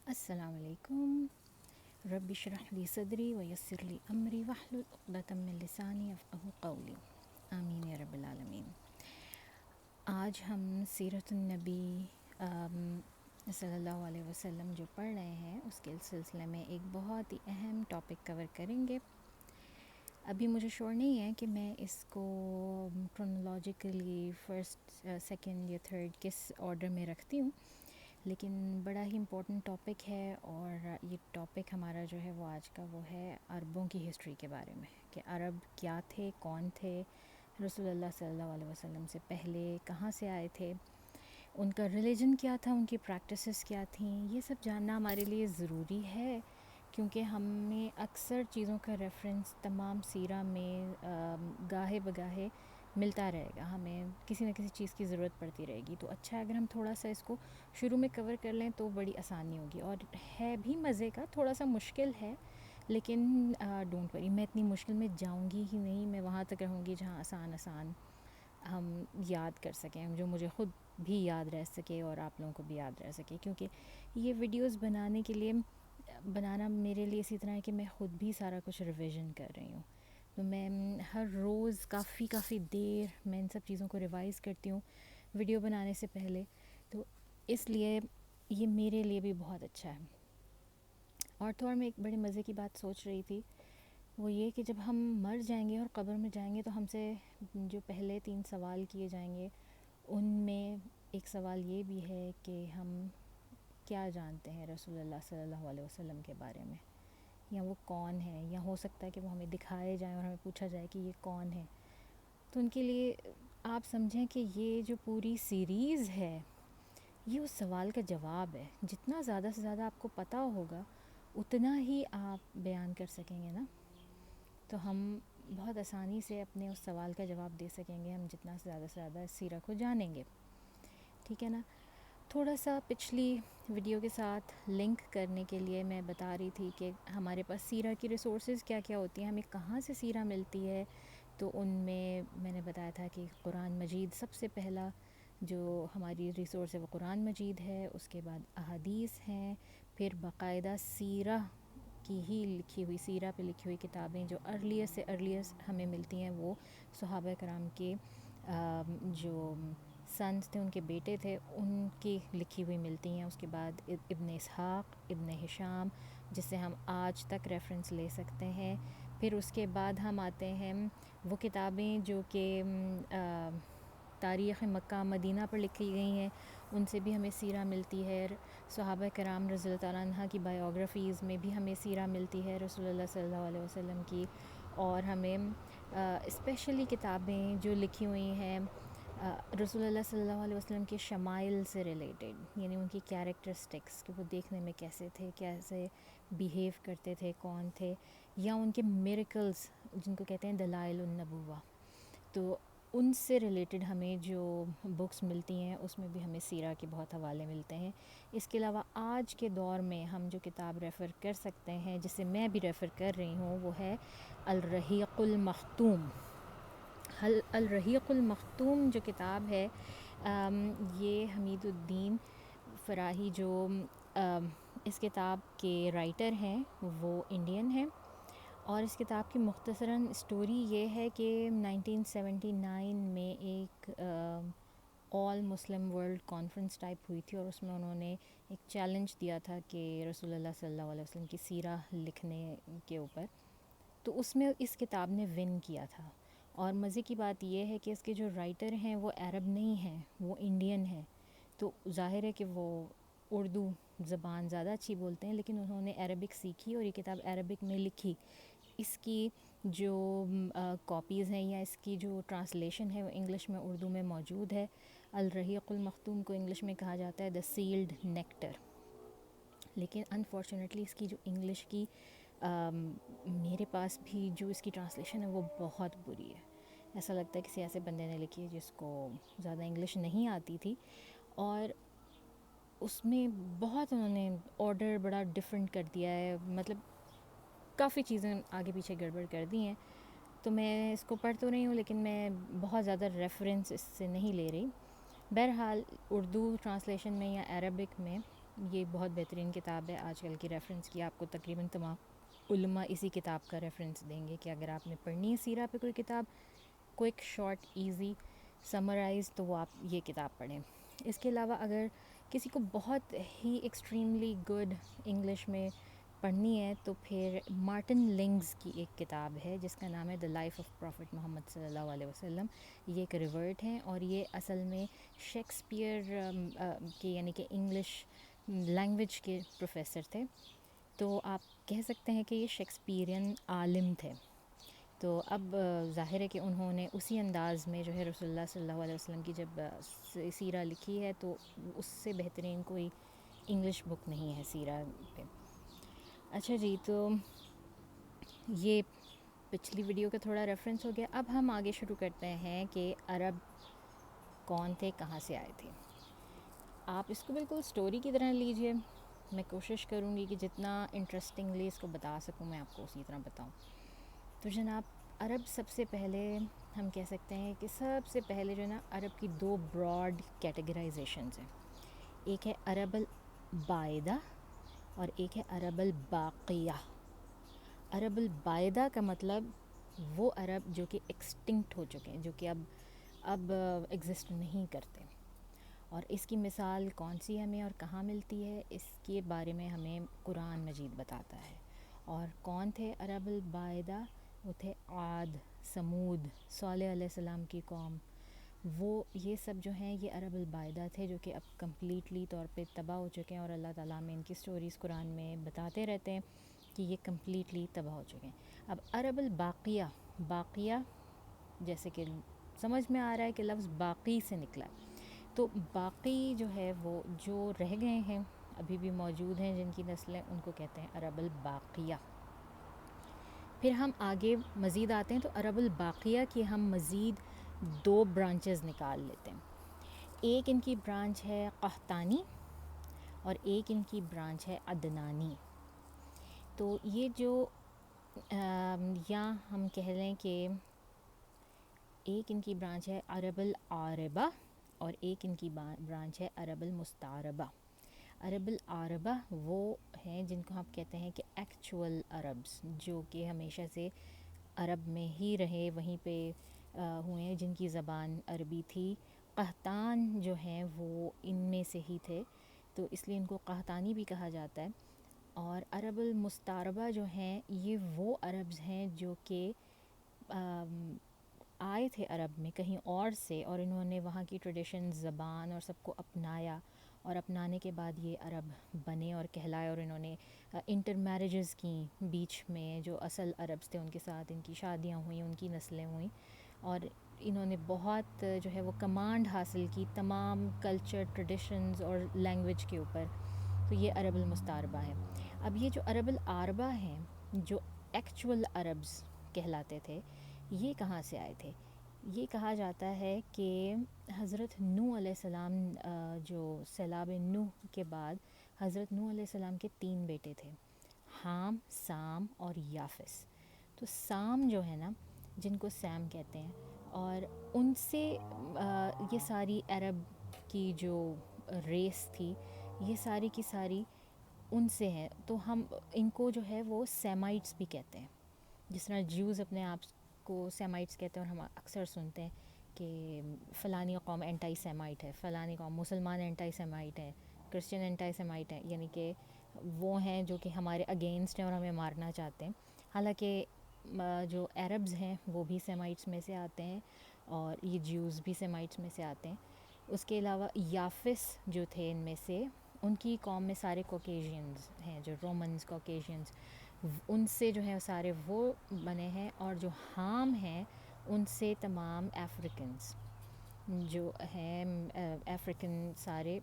السلام علیکم. رب اشرح لی صدری ویسر لی امری واحلل عقدۃ من لسانی یفقہوا قولی. آمین یا رب العالمین. آج ہم سیرت النبی صلی اللہ علیہ وسلم جو پڑھ رہے ہیں اس کے سلسلے میں ایک بہت ہی اہم ٹاپک کور کریں گے. ابھی مجھے شور نہیں ہے کہ میں اس کو کرونالوجیکلی فرسٹ سیکنڈ یا تھرڈ کس آرڈر میں رکھتی ہوں، لیکن بڑا ہی امپورٹنٹ ٹاپک ہے. اور یہ ٹاپک ہمارا جو ہے وہ آج کا وہ ہے عربوں کی ہسٹری کے بارے میں، کہ عرب کیا تھے، کون تھے، رسول اللہ صلی اللہ علیہ وسلم سے پہلے کہاں سے آئے تھے، ان کا ریلیجن کیا تھا، ان کی پریکٹسز کیا تھیں. یہ سب جاننا ہمارے لیے ضروری ہے، کیونکہ ہمیں اکثر چیزوں کا ریفرنس تمام سیرہ میں گاہے بگاہے ملتا رہے گا. ہمیں کسی نہ کسی چیز کی ضرورت پڑتی رہے گی، تو اچھا ہے اگر ہم تھوڑا سا اس کو شروع میں کور کر لیں تو بڑی آسانی ہوگی. اور ہے بھی مزے کا، تھوڑا سا مشکل ہے، لیکن ڈونٹ وری، میں اتنی مشکل میں جاؤں گی ہی نہیں. میں وہاں تک رہوں گی جہاں آسان ہم یاد کر سکیں، جو مجھے خود بھی یاد رہ سکے اور آپ لوگوں کو بھی یاد رہ سکے. کیونکہ یہ ویڈیوز بنانا میرے لیے اسی طرح ہے کہ میں خود بھی سارا کچھ ریویژن کر رہی ہوں. تو میں ہر روز کافی دیر میں ان سب چیزوں کو ریوائز کرتی ہوں ویڈیو بنانے سے پہلے. تو اس لیے یہ میرے لیے بھی بہت اچھا ہے. اور تھوڑا میں ایک بڑے مزے کی بات سوچ رہی تھی، وہ یہ کہ جب ہم مر جائیں گے اور قبر میں جائیں گے تو ہم سے جو پہلے 3 سوال کیے جائیں گے، ان میں ایک سوال یہ بھی ہے کہ ہم کیا جانتے ہیں رسول اللہ صلی اللہ علیہ وسلم کے بارے میں، یا وہ کون ہے، یا ہو سکتا ہے کہ وہ ہمیں دکھائے جائیں اور ہمیں پوچھا جائے کہ یہ کون ہے. تو ان کے لیے آپ سمجھیں کہ یہ جو پوری سیریز ہے یہ اس سوال کا جواب ہے. جتنا زیادہ سے زیادہ آپ کو پتہ ہوگا اتنا ہی آپ بیان کر سکیں گے نا. تو ہم بہت آسانی سے اپنے اس سوال کا جواب دے سکیں گے ہم جتنا سے زیادہ اس سیرہ کو جانیں گے. ٹھیک ہے نا. تھوڑا سا پچھلی ویڈیو کے ساتھ لنک کرنے کے لیے میں بتا رہی تھی کہ ہمارے پاس سیرہ کی ریسورسز کیا کیا ہوتی ہیں، ہمیں کہاں سے سیرہ ملتی ہے. تو ان میں نے بتایا تھا کہ قرآن مجید سب سے پہلا جو ہماری ریسورس ہے وہ قرآن مجید ہے. اس کے بعد احادیث ہیں، پھر باقاعدہ سیرہ کی ہی لکھی ہوئی، سیرہ پہ لکھی ہوئی کتابیں جو ارلیسٹ سے ارلیسٹ ہمیں ملتی ہیں وہ صحابہ کرام کے جو سنس تھے، ان کے بیٹے تھے، ان کی لکھی ہوئی ملتی ہیں. اس کے بعد ابن اسحاق، ابن ہشام، جس سے ہم آج تک ریفرنس لے سکتے ہیں. پھر اس کے بعد ہم آتے ہیں وہ کتابیں جو کہ تاریخ مکہ مدینہ پر لکھی گئی ہیں، ان سے بھی ہمیں سیرہ ملتی ہے. صحابہ کرام رضی اللہ تعالیٰ عنہ کی بایوگرافیز میں بھی ہمیں سیرہ ملتی ہے رسول اللہ صلی اللہ علیہ وسلم کی. اور ہمیں اسپیشلی کتابیں جو لکھی ہوئی ہیں رسول اللہ صلی اللہ علیہ وسلم کے شمائل سے ریلیٹڈ، یعنی ان کی کیریکٹرسٹکس کہ وہ دیکھنے میں کیسے تھے، کیسے بیہیو کرتے تھے، کون تھے، یا ان کے میریکلز جن کو کہتے ہیں دلائل النبوہ. تو ان سے ریلیٹڈ ہمیں جو بکس ملتی ہیں اس میں بھی ہمیں سیرہ کے بہت حوالے ملتے ہیں. اس کے علاوہ آج کے دور میں ہم جو کتاب ریفر کر سکتے ہیں، جسے میں بھی ریفر کر رہی ہوں، وہ ہے الرحیق المختوم. الرحیق المختوم جو کتاب ہے، یہ حمید الدین فراہی جو اس کتاب کے رائٹر ہیں وہ انڈین ہیں. اور اس کتاب کی مختصراً اسٹوری یہ ہے کہ 1979 میں ایک آل مسلم ورلڈ کانفرنس ٹائپ ہوئی تھی، اور اس میں انہوں نے ایک چیلنج دیا تھا کہ رسول اللہ صلی اللہ علیہ وسلم کی سیرہ لکھنے کے اوپر. تو اس میں اس کتاب نے ون کیا تھا. اور مزے کی بات یہ ہے کہ اس کے جو رائٹر ہیں وہ عرب نہیں ہیں، وہ انڈین ہیں. تو ظاہر ہے کہ وہ اردو زبان زیادہ اچھی بولتے ہیں، لیکن انہوں نے عربک سیکھی اور یہ کتاب عربک میں لکھی. اس کی جو کاپیز ہیں یا اس کی جو ٹرانسلیشن ہے وہ انگلش میں، اردو میں موجود ہے. الرحیق المختوم کو انگلش میں کہا جاتا ہے دا سیلڈ نیکٹر. لیکن انفارچونیٹلی اس کی جو انگلش کی میرے پاس بھی جو اس کی ٹرانسلیشن ہے وہ بہت بری ہے. ایسا لگتا ہے کسی ایسے بندے نے لکھی ہے جس کو زیادہ انگلش نہیں آتی تھی. اور اس میں بہت انہوں نے آرڈر بڑا ڈفرینٹ کر دیا ہے، مطلب کافی چیزیں آگے پیچھے گڑبڑ کر دی ہیں. تو میں اس کو پڑھ تو رہی ہوں لیکن میں بہت زیادہ ریفرنس اس سے نہیں لے رہی. بہرحال اردو ٹرانسلیشن میں یا عربک میں یہ بہت بہترین کتاب ہے. آج کل کی ریفرنس کی آپ کو تقریباً تمام علماء اسی کتاب کا ریفرنس دیں گے کہ اگر آپ نے پڑھنی ہے سیرہ پہ کوئی کتاب کوئک شارٹ ایزی سمرائز تو وہ آپ یہ کتاب پڑھیں. اس کے علاوہ اگر کسی کو بہت ہی ایکسٹریملی گڈ انگلش میں پڑھنی ہے تو پھر مارٹن لنگز کی ایک کتاب ہے جس کا نام ہے دا لائف آف پروفٹ محمد صلی اللہ علیہ وسلم. یہ ایک ریورٹ ہیں اور یہ اصل میں شیکسپیئر کے یعنی کہ انگلش لینگویج کے پروفیسر تھے. تو آپ کہہ سکتے ہیں کہ یہ شیکسپیرین عالم تھے. تو اب ظاہر ہے کہ انہوں نے اسی انداز میں جو ہے رسول اللہ صلی اللہ علیہ وسلم کی جب سیرہ لکھی ہے تو اس سے بہترین کوئی انگلش بک نہیں ہے سیرہ پہ. اچھا جی، تو یہ پچھلی ویڈیو کا تھوڑا ریفرنس ہو گیا. اب ہم آگے شروع کرتے ہیں کہ عرب کون تھے، کہاں سے آئے تھے. آپ اس کو بالکل سٹوری کی طرح لیجئے. میں کوشش کروں گی کہ جتنا انٹرسٹنگلی اس کو بتا سکوں میں آپ کو اسی طرح بتاؤں. تو جناب عرب سب سے پہلے ہم کہہ سکتے ہیں کہ سب سے پہلے جو ہے نا عرب کی دو براڈ کیٹیگرائزیشنز ہیں. ایک ہے عرب البائدہ اور ایک ہے عرب الباقیہ. عرب البائدہ کا مطلب وہ عرب جو کہ ایکسٹنکٹ ہو چکے ہیں، جو کہ اب ایگزسٹ نہیں کرتے. اور اس کی مثال کون سی ہمیں اور کہاں ملتی ہے، اس کے بارے میں ہمیں قرآن مجید بتاتا ہے. اور کون تھے عرب البائدہ؟ وہ تھے عاد، سمود، صالح علیہ السلام کی قوم. یہ سب جو ہیں یہ عرب البائدہ تھے جو کہ اب کمپلیٹلی طور پہ تباہ ہو چکے ہیں، اور اللہ تعالیٰ میں ان کی سٹوریز قرآن میں بتاتے رہتے ہیں کہ یہ کمپلیٹلی تباہ ہو چکے ہیں. اب عرب الباقیہ، باقیہ جیسے کہ سمجھ میں آ رہا ہے کہ لفظ باقی سے نکلا. تو باقی جو ہے وہ جو رہ گئے ہیں ابھی بھی موجود ہیں جن کی نسلیں، ان کو کہتے ہیں عرب الباقیہ. پھر ہم آگے مزید آتے ہیں تو عرب الباقیہ کی ہم مزید دو برانچز نکال لیتے ہیں. ایک ان کی برانچ ہے قحطانی اور ایک ان کی برانچ ہے عدنانی. تو یہ جو یا ہم کہہ لیں کہ ایک ان کی برانچ ہے عرب العاربہ اور ایک ان کی برانچ ہے عرب المستعربہ. عرب العاربہ وہ ہیں جن کو ہم کہتے ہیں کہ ایکچول عربز، جو کہ ہمیشہ سے عرب میں ہی رہے، وہیں پہ ہوئے ہیں، جن کی زبان عربی تھی. قحطان جو ہیں وہ ان میں سے ہی تھے، تو اس لیے ان کو قحطانی بھی کہا جاتا ہے. اور عرب المستعربہ جو ہیں یہ وہ عربز ہیں جو کہ آئے تھے عرب میں کہیں اور سے، اور انہوں نے وہاں کی ٹریڈیشن، زبان اور سب کو اپنایا، اور اپنانے کے بعد یہ عرب بنے اور کہلائے. اور انہوں نے انٹر میرجز کیں بیچ میں، جو اصل عربز تھے ان کے ساتھ ان کی شادیاں ہوئیں، ان کی نسلیں ہوئیں، اور انہوں نے بہت جو ہے وہ کمانڈ حاصل کی تمام کلچر، ٹریڈیشنز اور لینگویج کے اوپر. تو یہ عرب المستعربہ ہے. اب یہ جو عرب العاربہ ہیں جو ایکچول عربز کہلاتے تھے، یہ کہاں سے آئے تھے؟ یہ کہا جاتا ہے کہ حضرت نوح علیہ السلام، جو سیلاب نوح کے بعد حضرت نوح علیہ السلام کے 3 بیٹے تھے، حام، سام اور یافس. تو سام جو ہے نا، جن کو سیم کہتے ہیں، اور ان سے یہ ساری عرب کی جو ریس تھی یہ ساری کی ساری ان سے ہیں. تو ہم ان کو جو ہے وہ سیمائٹس بھی کہتے ہیں. جس طرح جیوز اپنے آپ کو سیمائٹس کہتے ہیں، اور ہم اکثر سنتے ہیں کہ فلانی قوم اینٹائی سیمائٹ ہے، فلانی قوم مسلمان اینٹائی سیمائٹ ہے، کرسچن اینٹائی سیمائٹ ہے، یعنی کہ وہ ہیں جو کہ ہمارے اگینسٹ ہیں اور ہمیں مارنا چاہتے ہیں. حالانکہ جو عربز ہیں وہ بھی سیمائٹس میں سے آتے ہیں، اور یہ جیوز بھی سیمائٹس میں سے آتے ہیں. اس کے علاوہ یافس جو تھے ان میں سے، ان کی قوم میں سارے کوکیشینز ہیں، جو رومنز کوکیشینز، ان سے جو ہیں سارے وہ بنے ہیں. اور جو حام ہیں ان سے تمام افریقنز جو ہیں، افریقن سارے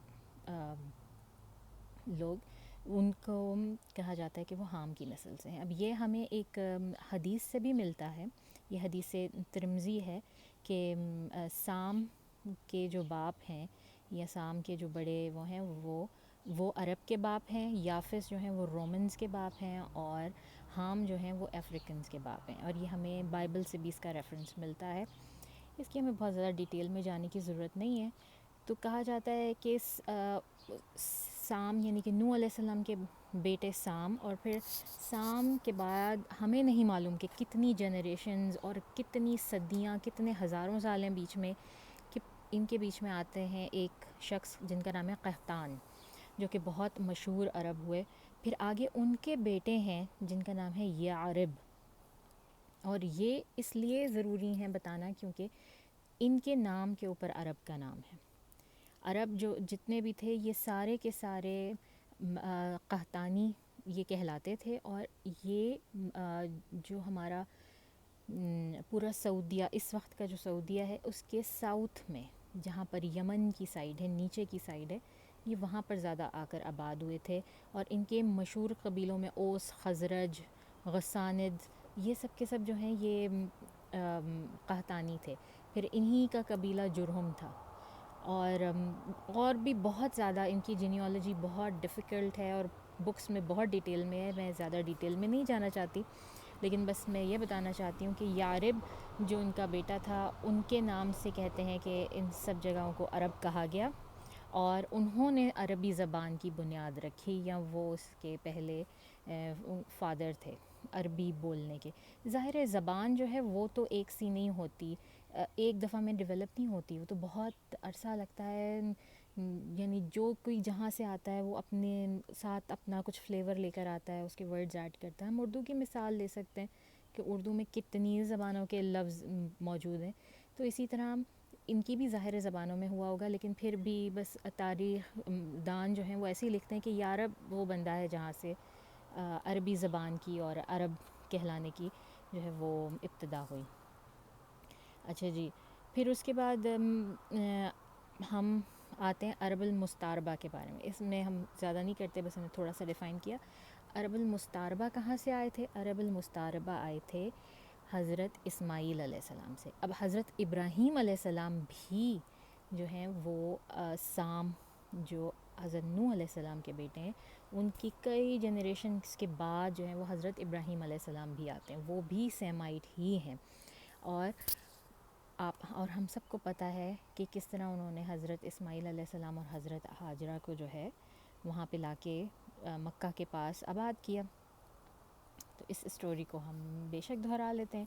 لوگ، ان کو کہا جاتا ہے کہ وہ حام کی نسل سے ہیں. اب یہ ہمیں ایک حدیث سے بھی ملتا ہے، یہ حدیث ترمذی ہے کہ سام کے جو باپ ہیں یا سام کے جو بڑے وہ ہیں وہ عرب کے باپ ہیں، یافس جو ہیں وہ رومنز کے باپ ہیں، اور حام جو ہیں وہ افریقنز کے باپ ہیں. اور یہ ہمیں بائبل سے بھی اس کا ریفرنس ملتا ہے. اس کی ہمیں بہت زیادہ ڈیٹیل میں جانے کی ضرورت نہیں ہے. تو کہا جاتا ہے کہ سام یعنی کہ نوح علیہ السلام کے بیٹے سام، اور پھر سام کے بعد ہمیں نہیں معلوم کہ کتنی جنریشنز اور کتنی صدیاں، کتنے ہزاروں سال ہیں بیچ میں، کہ ان کے بیچ میں آتے ہیں ایک شخص جن کا نام ہے قحطان، جو کہ بہت مشہور عرب ہوئے. پھر آگے ان کے بیٹے ہیں جن کا نام ہے یعرب، اور یہ اس لیے ضروری ہیں بتانا کیونکہ ان کے نام کے اوپر عرب کا نام ہے. عرب جو جتنے بھی تھے یہ سارے کے سارے قحطانی یہ کہلاتے تھے، اور یہ جو ہمارا پورا سعودیہ اس وقت کا جو سعودیہ ہے اس کے ساؤتھ میں، جہاں پر یمن کی سائیڈ ہے، نیچے کی سائیڈ ہے، یہ وہاں پر زیادہ آ کر آباد ہوئے تھے. اور ان کے مشہور قبیلوں میں اوس، خزرج، غساند، یہ سب کے سب جو ہیں یہ قحطانی تھے. پھر انہی کا قبیلہ جرہم تھا. اور بھی بہت زیادہ ان کی جینیالوجی بہت ڈیفیکلٹ ہے اور بکس میں بہت ڈیٹیل میں ہے، میں زیادہ ڈیٹیل میں نہیں جانا چاہتی، لیکن بس میں یہ بتانا چاہتی ہوں کہ یعرب جو ان کا بیٹا تھا ان کے نام سے کہتے ہیں کہ ان سب جگہوں کو عرب کہا گیا، اور انہوں نے عربی زبان کی بنیاد رکھی، یا وہ اس کے پہلے فادر تھے عربی بولنے کے. ظاہر ہے زبان جو ہے وہ تو ایک سی نہیں ہوتی، ایک دفعہ میں ڈیولپ نہیں ہوتی، وہ تو بہت عرصہ لگتا ہے. یعنی جو کوئی جہاں سے آتا ہے وہ اپنے ساتھ اپنا کچھ فلیور لے کر آتا ہے، اس کے ورڈز ایڈ کرتا ہے. ہم اردو کی مثال لے سکتے ہیں کہ اردو میں کتنی زبانوں کے لفظ موجود ہیں، تو اسی طرح ان کی بھی ظاہر زبانوں میں ہوا ہوگا، لیکن پھر بھی بس تاریخ دان جو ہیں وہ ایسے ہی لکھتے ہیں کہ یعرب وہ بندہ ہے جہاں سے عربی زبان کی اور عرب کہلانے کی جو ہے وہ ابتدا ہوئی. اچھا جی، پھر اس کے بعد ہم آتے ہیں عرب المستعربہ کے بارے میں. اس میں ہم زیادہ نہیں کرتے، بس ہم نے تھوڑا سا ڈیفائن کیا. عرب المستعربہ کہاں سے آئے تھے؟ عرب المستعربہ آئے تھے حضرت اسماعیل علیہ السلام سے. اب حضرت ابراہیم علیہ السلام بھی جو ہیں وہ سام جو حضرت نوح علیہ السلام کے بیٹے ہیں، ان کی کئی جنریشنز کے بعد جو ہیں وہ حضرت ابراہیم علیہ السلام بھی آتے ہیں، وہ بھی سیمائٹ ہی ہیں. اور ہم سب کو پتہ ہے کہ کس طرح انہوں نے حضرت اسماعیل علیہ السلام اور حضرت ہاجرہ کو جو ہے وہاں پہ لا کے مکہ کے پاس آباد کیا. تو اس اسٹوری کو ہم بے شک دہرا لیتے ہیں.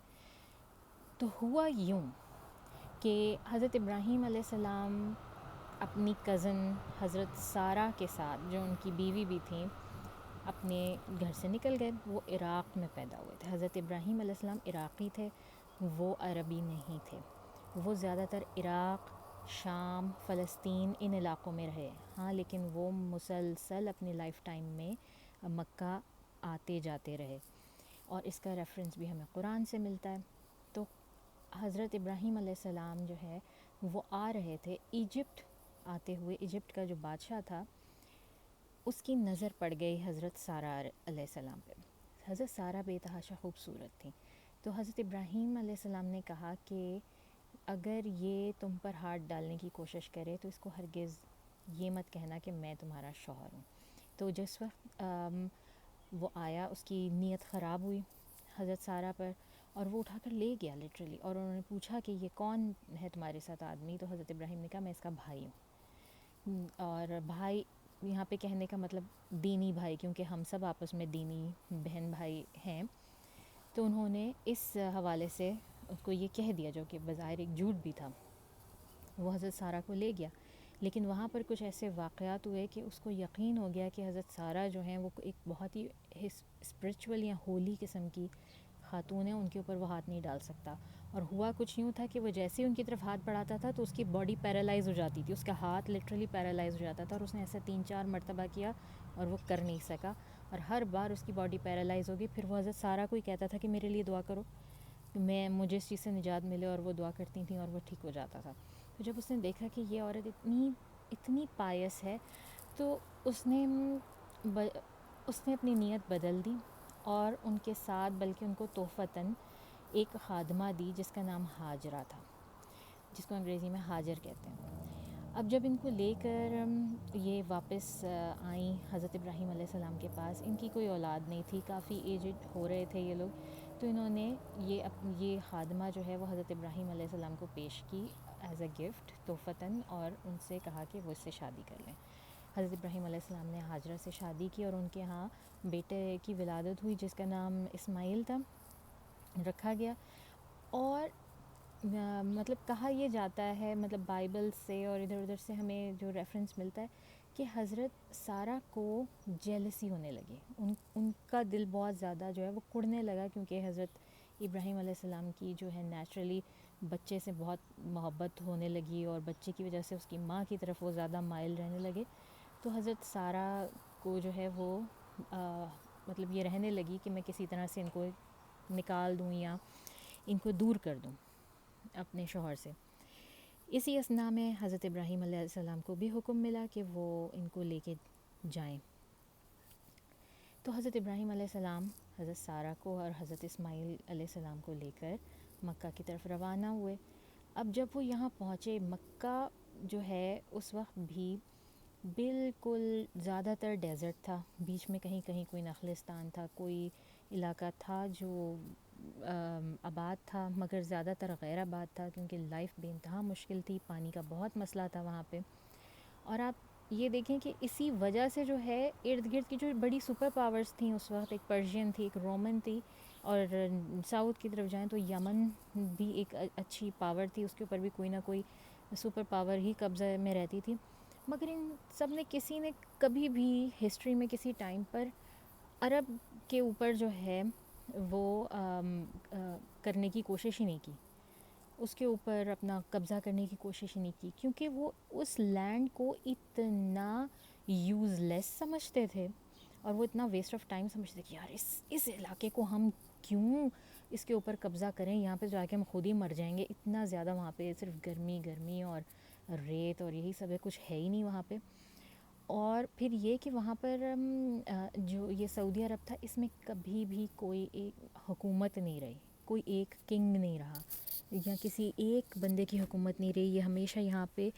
تو ہوا یوں کہ حضرت ابراہیم علیہ السلام اپنی کزن حضرت سارہ کے ساتھ، جو ان کی بیوی بھی تھیں، اپنے گھر سے نکل گئے. وہ عراق میں پیدا ہوئے تھے. حضرت ابراہیم علیہ السلام عراقی تھے، وہ عربی نہیں تھے. وہ زیادہ تر عراق، شام، فلسطین ان علاقوں میں رہے. ہاں، لیکن وہ مسلسل اپنی لائف ٹائم میں مکہ آتے جاتے رہے، اور اس کا ریفرنس بھی ہمیں قرآن سے ملتا ہے. تو حضرت ابراہیم علیہ السلام جو ہے وہ آ رہے تھے ایجپٹ. آتے ہوئے ایجپٹ کا جو بادشاہ تھا اس کی نظر پڑ گئی حضرت سارہ علیہ السلام پہ. حضرت سارہ بے تحاشا خوبصورت تھیں. تو حضرت ابراہیم علیہ السلام نے کہا کہ اگر یہ تم پر ہاتھ ڈالنے کی کوشش کرے تو اس کو ہرگز یہ مت کہنا کہ میں تمہارا شوہر ہوں. تو جس وقت وہ آیا اس کی نیت خراب ہوئی حضرت سارہ پر، اور وہ اٹھا کر لے گیا لٹرلی. اور انہوں نے پوچھا کہ یہ کون ہے تمہارے ساتھ آدمی؟ تو حضرت ابراہیم نے کہا میں اس کا بھائی ہوں. اور بھائی یہاں پہ کہنے کا مطلب دینی بھائی، کیونکہ ہم سب آپس میں دینی بہن بھائی ہیں. تو انہوں نے اس حوالے سے اس کو یہ کہہ دیا، جو کہ بظاہر ایک جھوٹ بھی تھا. وہ حضرت سارہ کو لے گیا، لیکن وہاں پر کچھ ایسے واقعات ہوئے کہ اس کو یقین ہو گیا کہ حضرت سارہ جو ہیں وہ ایک بہت ہی اسپرچول یا ہولی قسم کی خاتون ہیں، ان کے اوپر وہ ہاتھ نہیں ڈال سکتا. اور ہوا کچھ یوں تھا کہ وہ جیسے ہی ان کی طرف ہاتھ بڑھاتا تھا تو اس کی باڈی پیرالائز ہو جاتی تھی، اس کا ہاتھ لٹرلی پیرالائز ہو جاتا تھا. اور اس نے ایسا 3-4 مرتبہ کیا اور وہ کر نہیں سکا، اور ہر بار اس کی باڈی پیرالائز ہوگی. پھر وہ حضرت سارہ کو ہی کہتا تھا کہ میرے لیے دعا کرو، مجھے اس چیز سے نجات ملے، اور وہ دعا کرتی تھیں اور وہ ٹھیک ہو جاتا تھا. تو جب اس نے دیکھا کہ یہ عورت اتنی پائس ہے، تو اس نے اپنی نیت بدل دی اور ان کے ساتھ بلکہ ان کو تحفتاً ایک خادمہ دی جس کا نام ہاجرہ تھا، جس کو انگریزی میں ہاجر کہتے ہیں. اب جب ان کو لے کر یہ واپس آئیں حضرت ابراہیم علیہ السلام کے پاس، ان کی کوئی اولاد نہیں تھی، کافی ایجڈ ہو رہے تھے یہ لوگ. تو انہوں نے یہ خادمہ جو ہے وہ حضرت ابراہیم علیہ السلام کو پیش کی ایز اے گفٹ تحفتاً، اور ان سے کہا کہ وہ اس سے شادی کر لیں. حضرت ابراہیم علیہ السلام نے ہاجرہ سے شادی کی اور ان کے ہاں بیٹے کی ولادت ہوئی جس کا نام اسماعیل تھا، رکھا گیا۔ اور مطلب کہا یہ جاتا ہے، مطلب بائبل سے اور ادھر ادھر سے ہمیں جو ریفرنس ملتا ہے کہ حضرت سارہ کو جیلسی ہونے لگی، ان کا دل بہت زیادہ جو ہے وہ کڑنے لگا، کیونکہ حضرت ابراہیم علیہ السلام کی جو ہے نیچرلی بچے سے بہت محبت ہونے لگی اور بچے کی وجہ سے اس کی ماں کی طرف وہ زیادہ مائل رہنے لگے۔ تو حضرت سارہ کو جو ہے وہ مطلب یہ رہنے لگی کہ میں کسی طرح سے ان کو نکال دوں یا ان کو دور کر دوں اپنے شوہر سے۔ اسی اثناء میں حضرت ابراہیم علیہ السلام کو بھی حکم ملا کہ وہ ان کو لے کے جائیں۔ تو حضرت ابراہیم علیہ السلام حضرت سارہ کو اور حضرت اسماعیل علیہ السلام کو لے کر مکہ کی طرف روانہ ہوئے۔ اب جب وہ یہاں پہنچے، مکہ جو ہے اس وقت بھی بالکل زیادہ تر ڈیزرٹ تھا، بیچ میں کہیں کہیں کوئی نخلستان تھا، کوئی علاقہ تھا جو آباد تھا مگر زیادہ تر غیر آباد تھا، کیونکہ لائف بے انتہا مشکل تھی، پانی کا بہت مسئلہ تھا وہاں پہ۔ اور آپ یہ دیکھیں کہ اسی وجہ سے جو ہے ارد گرد کی جو بڑی سپر پاورز تھیں اس وقت، ایک پرشین تھی، ایک رومن تھی، اور ساؤتھ کی طرف جائیں تو یمن بھی ایک اچھی پاور تھی، اس کے اوپر بھی کوئی نہ کوئی سپر پاور ہی قبضہ میں رہتی تھی، مگر ان سب نے کسی نے کبھی بھی ہسٹری میں کسی ٹائم پر عرب کے اوپر جو ہے وہ کرنے کی کوشش ہی نہیں کی، اس کے اوپر اپنا قبضہ کرنے کی کوشش ہی نہیں کی، کیونکہ وہ اس لینڈ کو اتنا یوز لیس سمجھتے تھے اور وہ اتنا ویسٹ آف ٹائم سمجھتے تھے کہ یار اس علاقے کو ہم کیوں اس کے اوپر قبضہ کریں، یہاں پہ جا کے ہم خود ہی مر جائیں گے، اتنا زیادہ وہاں پہ صرف گرمی گرمی اور ریت اور یہی سب ہے، کچھ ہے ہی نہیں وہاں پہ۔ اور پھر یہ کہ وہاں پر جو یہ سعودی عرب تھا، اس میں کبھی بھی کوئی ایک حکومت نہیں رہی، کوئی ایک کنگ نہیں رہا یا کسی ایک بندے کی حکومت نہیں رہی، یہ ہمیشہ یہاں پہ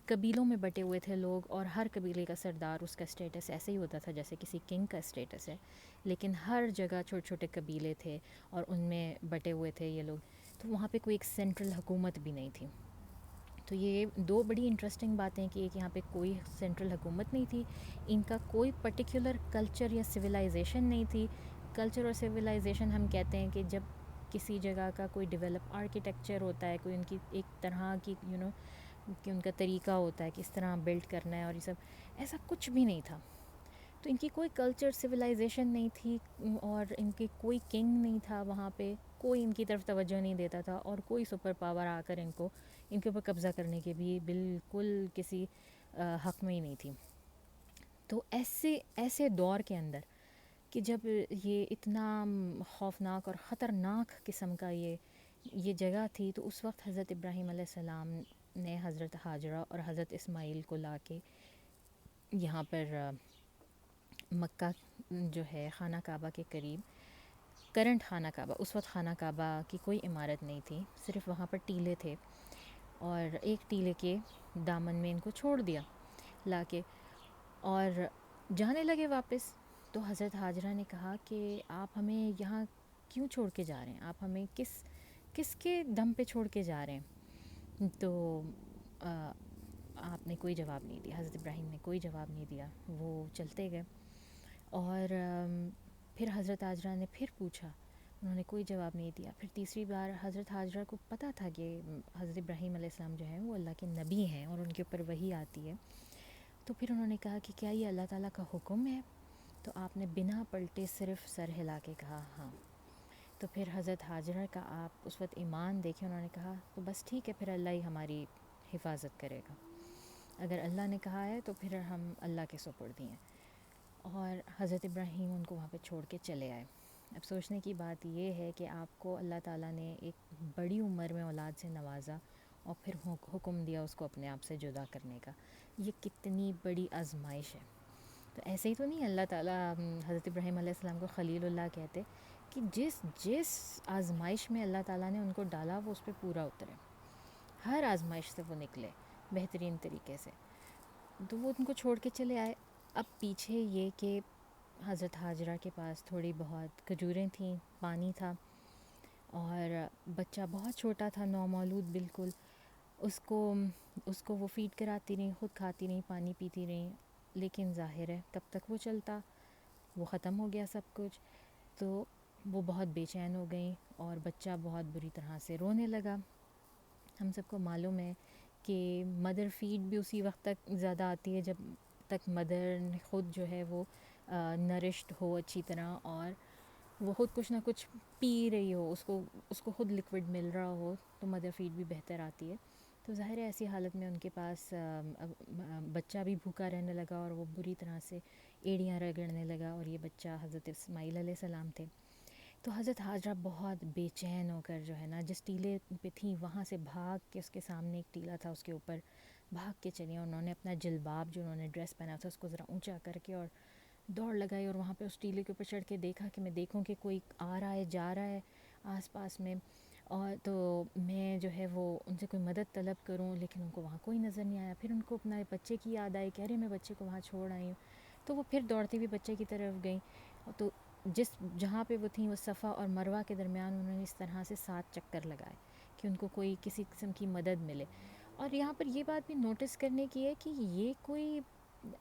قبیلوں میں بٹے ہوئے تھے لوگ، اور ہر قبیلے کا سردار، اس کا اسٹیٹس ایسے ہی ہوتا تھا جیسے کسی کنگ کا اسٹیٹس ہے، لیکن ہر جگہ چھوٹے چھوٹے قبیلے تھے اور ان میں بٹے ہوئے تھے یہ لوگ، تو وہاں پہ کوئی ایک سینٹرل حکومت بھی نہیں تھی۔ تو یہ دو بڑی انٹرسٹنگ باتیں کہ ایک یہاں پہ کوئی سینٹرل حکومت نہیں تھی، ان کا کوئی پرٹیکولر کلچر یا سویلائزیشن نہیں تھی۔ کلچر اور سویلائزیشن ہم کہتے ہیں کہ جب کسی جگہ کا کوئی ڈیولپ آرکیٹیکچر ہوتا ہے، کوئی ان کی ایک طرح کی کہ ان کا طریقہ ہوتا ہے کہ اس طرح بلڈ کرنا ہے، اور یہ سب ایسا کچھ بھی نہیں تھا۔ تو ان کی کوئی کلچر سویلائزیشن نہیں تھی، اور ان کے کوئی کنگ نہیں تھا وہاں پہ، کوئی ان کی طرف توجہ نہیں دیتا تھا، اور کوئی سپر پاور آ کر ان کے اوپر قبضہ کرنے کے بھی بالکل کسی حق میں ہی نہیں تھی۔ تو ایسے دور کے اندر کہ جب یہ اتنا خوفناک اور خطرناک قسم کا یہ جگہ تھی، تو اس وقت حضرت ابراہیم علیہ السلام نے حضرت ہاجرہ اور حضرت اسماعیل کو لا کے یہاں پر مکہ جو ہے خانہ کعبہ کے قریب، کرنٹ خانہ کعبہ، اس وقت خانہ کعبہ کی کوئی عمارت نہیں تھی، صرف وہاں پر ٹیلے تھے، اور ایک ٹیلے کے دامن میں ان کو چھوڑ دیا لا کے، اور جانے لگے واپس۔ تو حضرت ہاجرہ نے کہا کہ آپ ہمیں یہاں کیوں چھوڑ کے جا رہے ہیں، آپ ہمیں کس کے دم پہ چھوڑ کے جا رہے ہیں؟ تو آپ نے کوئی جواب نہیں دیا، حضرت ابراہیم نے کوئی جواب نہیں دیا، وہ چلتے گئے۔ اور پھر حضرت ہاجرہ نے پھر پوچھا، انہوں نے کوئی جواب نہیں دیا۔ پھر تیسری بار حضرت ہاجرہ کو پتہ تھا کہ حضرت ابراہیم علیہ السلام جو ہیں وہ اللہ کے نبی ہیں اور ان کے اوپر وحی آتی ہے، تو پھر انہوں نے کہا کہ کیا یہ اللہ تعالیٰ کا حکم ہے؟ تو آپ نے بنا پلٹے صرف سر ہلا کے کہا ہاں۔ تو پھر حضرت ہاجرہ کا آپ اس وقت ایمان دیکھیں، انہوں نے کہا تو بس ٹھیک ہے، پھر اللہ ہی ہماری حفاظت کرے گا، اگر اللہ نے کہا ہے تو پھر ہم اللہ کے سپرد ہیں۔ اور حضرت ابراہیم ان کو وہاں پہ چھوڑ کے چلے آئے۔ اب سوچنے کی بات یہ ہے کہ آپ کو اللہ تعالیٰ نے ایک بڑی عمر میں اولاد سے نوازا اور پھر حکم دیا اس کو اپنے آپ سے جدا کرنے کا، یہ کتنی بڑی آزمائش ہے۔ تو ایسے ہی تو نہیں اللہ تعالیٰ حضرت ابراہیم علیہ السلام کو خلیل اللہ کہتے، کہ جس آزمائش میں اللہ تعالیٰ نے ان کو ڈالا وہ اس پہ پورا اترے، ہر آزمائش سے وہ نکلے بہترین طریقے سے۔ تو وہ ان کو چھوڑ کے چلے آئے۔ اب پیچھے یہ کہ حضرت ہاجرہ کے پاس تھوڑی بہت کھجوریں تھیں، پانی تھا، اور بچہ بہت چھوٹا تھا، نومولود بالکل، اس کو وہ فیڈ کراتی رہیں، خود کھاتی رہیں، پانی پیتی رہیں، لیکن ظاہر ہے کب تک وہ چلتا، وہ ختم ہو گیا سب کچھ. تو وہ بہت بے چین ہو گئیں اور بچہ بہت بری طرح سے رونے لگا. ہم سب کو معلوم ہے کہ مدر فیڈ بھی اسی وقت تک زیادہ آتی ہے جب تک مدر خود جو ہے وہ نرشڈ ہو اچھی طرح، اور وہ خود کچھ نہ کچھ پی رہی ہو، اس کو خود لکوڈ مل رہا ہو، تو مدر فیڈ بھی بہتر آتی ہے. تو ظاہر ہے ایسی حالت میں ان کے پاس بچہ بھی بھوکا رہنے لگا اور وہ بری طرح سے ایڑیاں رگڑنے لگا، اور یہ بچہ حضرت اسماعیل علیہ السلام تھے. تو حضرت حاجرہ بہت بے چین ہو کر جو ہے نا جس ٹیلے پہ تھیں وہاں سے بھاگ کے، اس کے سامنے ایک ٹیلا تھا اس کے اوپر بھاگ کے چلی، اور انہوں نے اپنا جلباب جو انہوں نے ڈریس پہنا تھا اس کو ذرا اونچا کر کے اور دوڑ لگائی، اور وہاں پہ اس ٹیلے کے اوپر چڑھ کے دیکھا کہ میں دیکھوں کہ کوئی آ رہا ہے جا رہا ہے آس پاس میں، اور تو میں جو ہے وہ ان سے کوئی مدد طلب کروں، لیکن ان کو وہاں کوئی نظر نہیں آیا. پھر ان کو اپنا بچے کی یاد آئی، کہہ رہے میں بچے کو وہاں چھوڑ آئی ہوں. تو وہ پھر دوڑتے ہوئے بچے کی طرف گئیں. تو جہاں پہ وہ تھیں وہ صفا اور مروہ کے درمیان انہوں نے اس طرح سے 7 چکر لگائے کہ ان کو کوئی کسی قسم کی مدد ملے. اور یہاں پر یہ بات بھی نوٹس کرنے کی ہے کہ یہ کوئی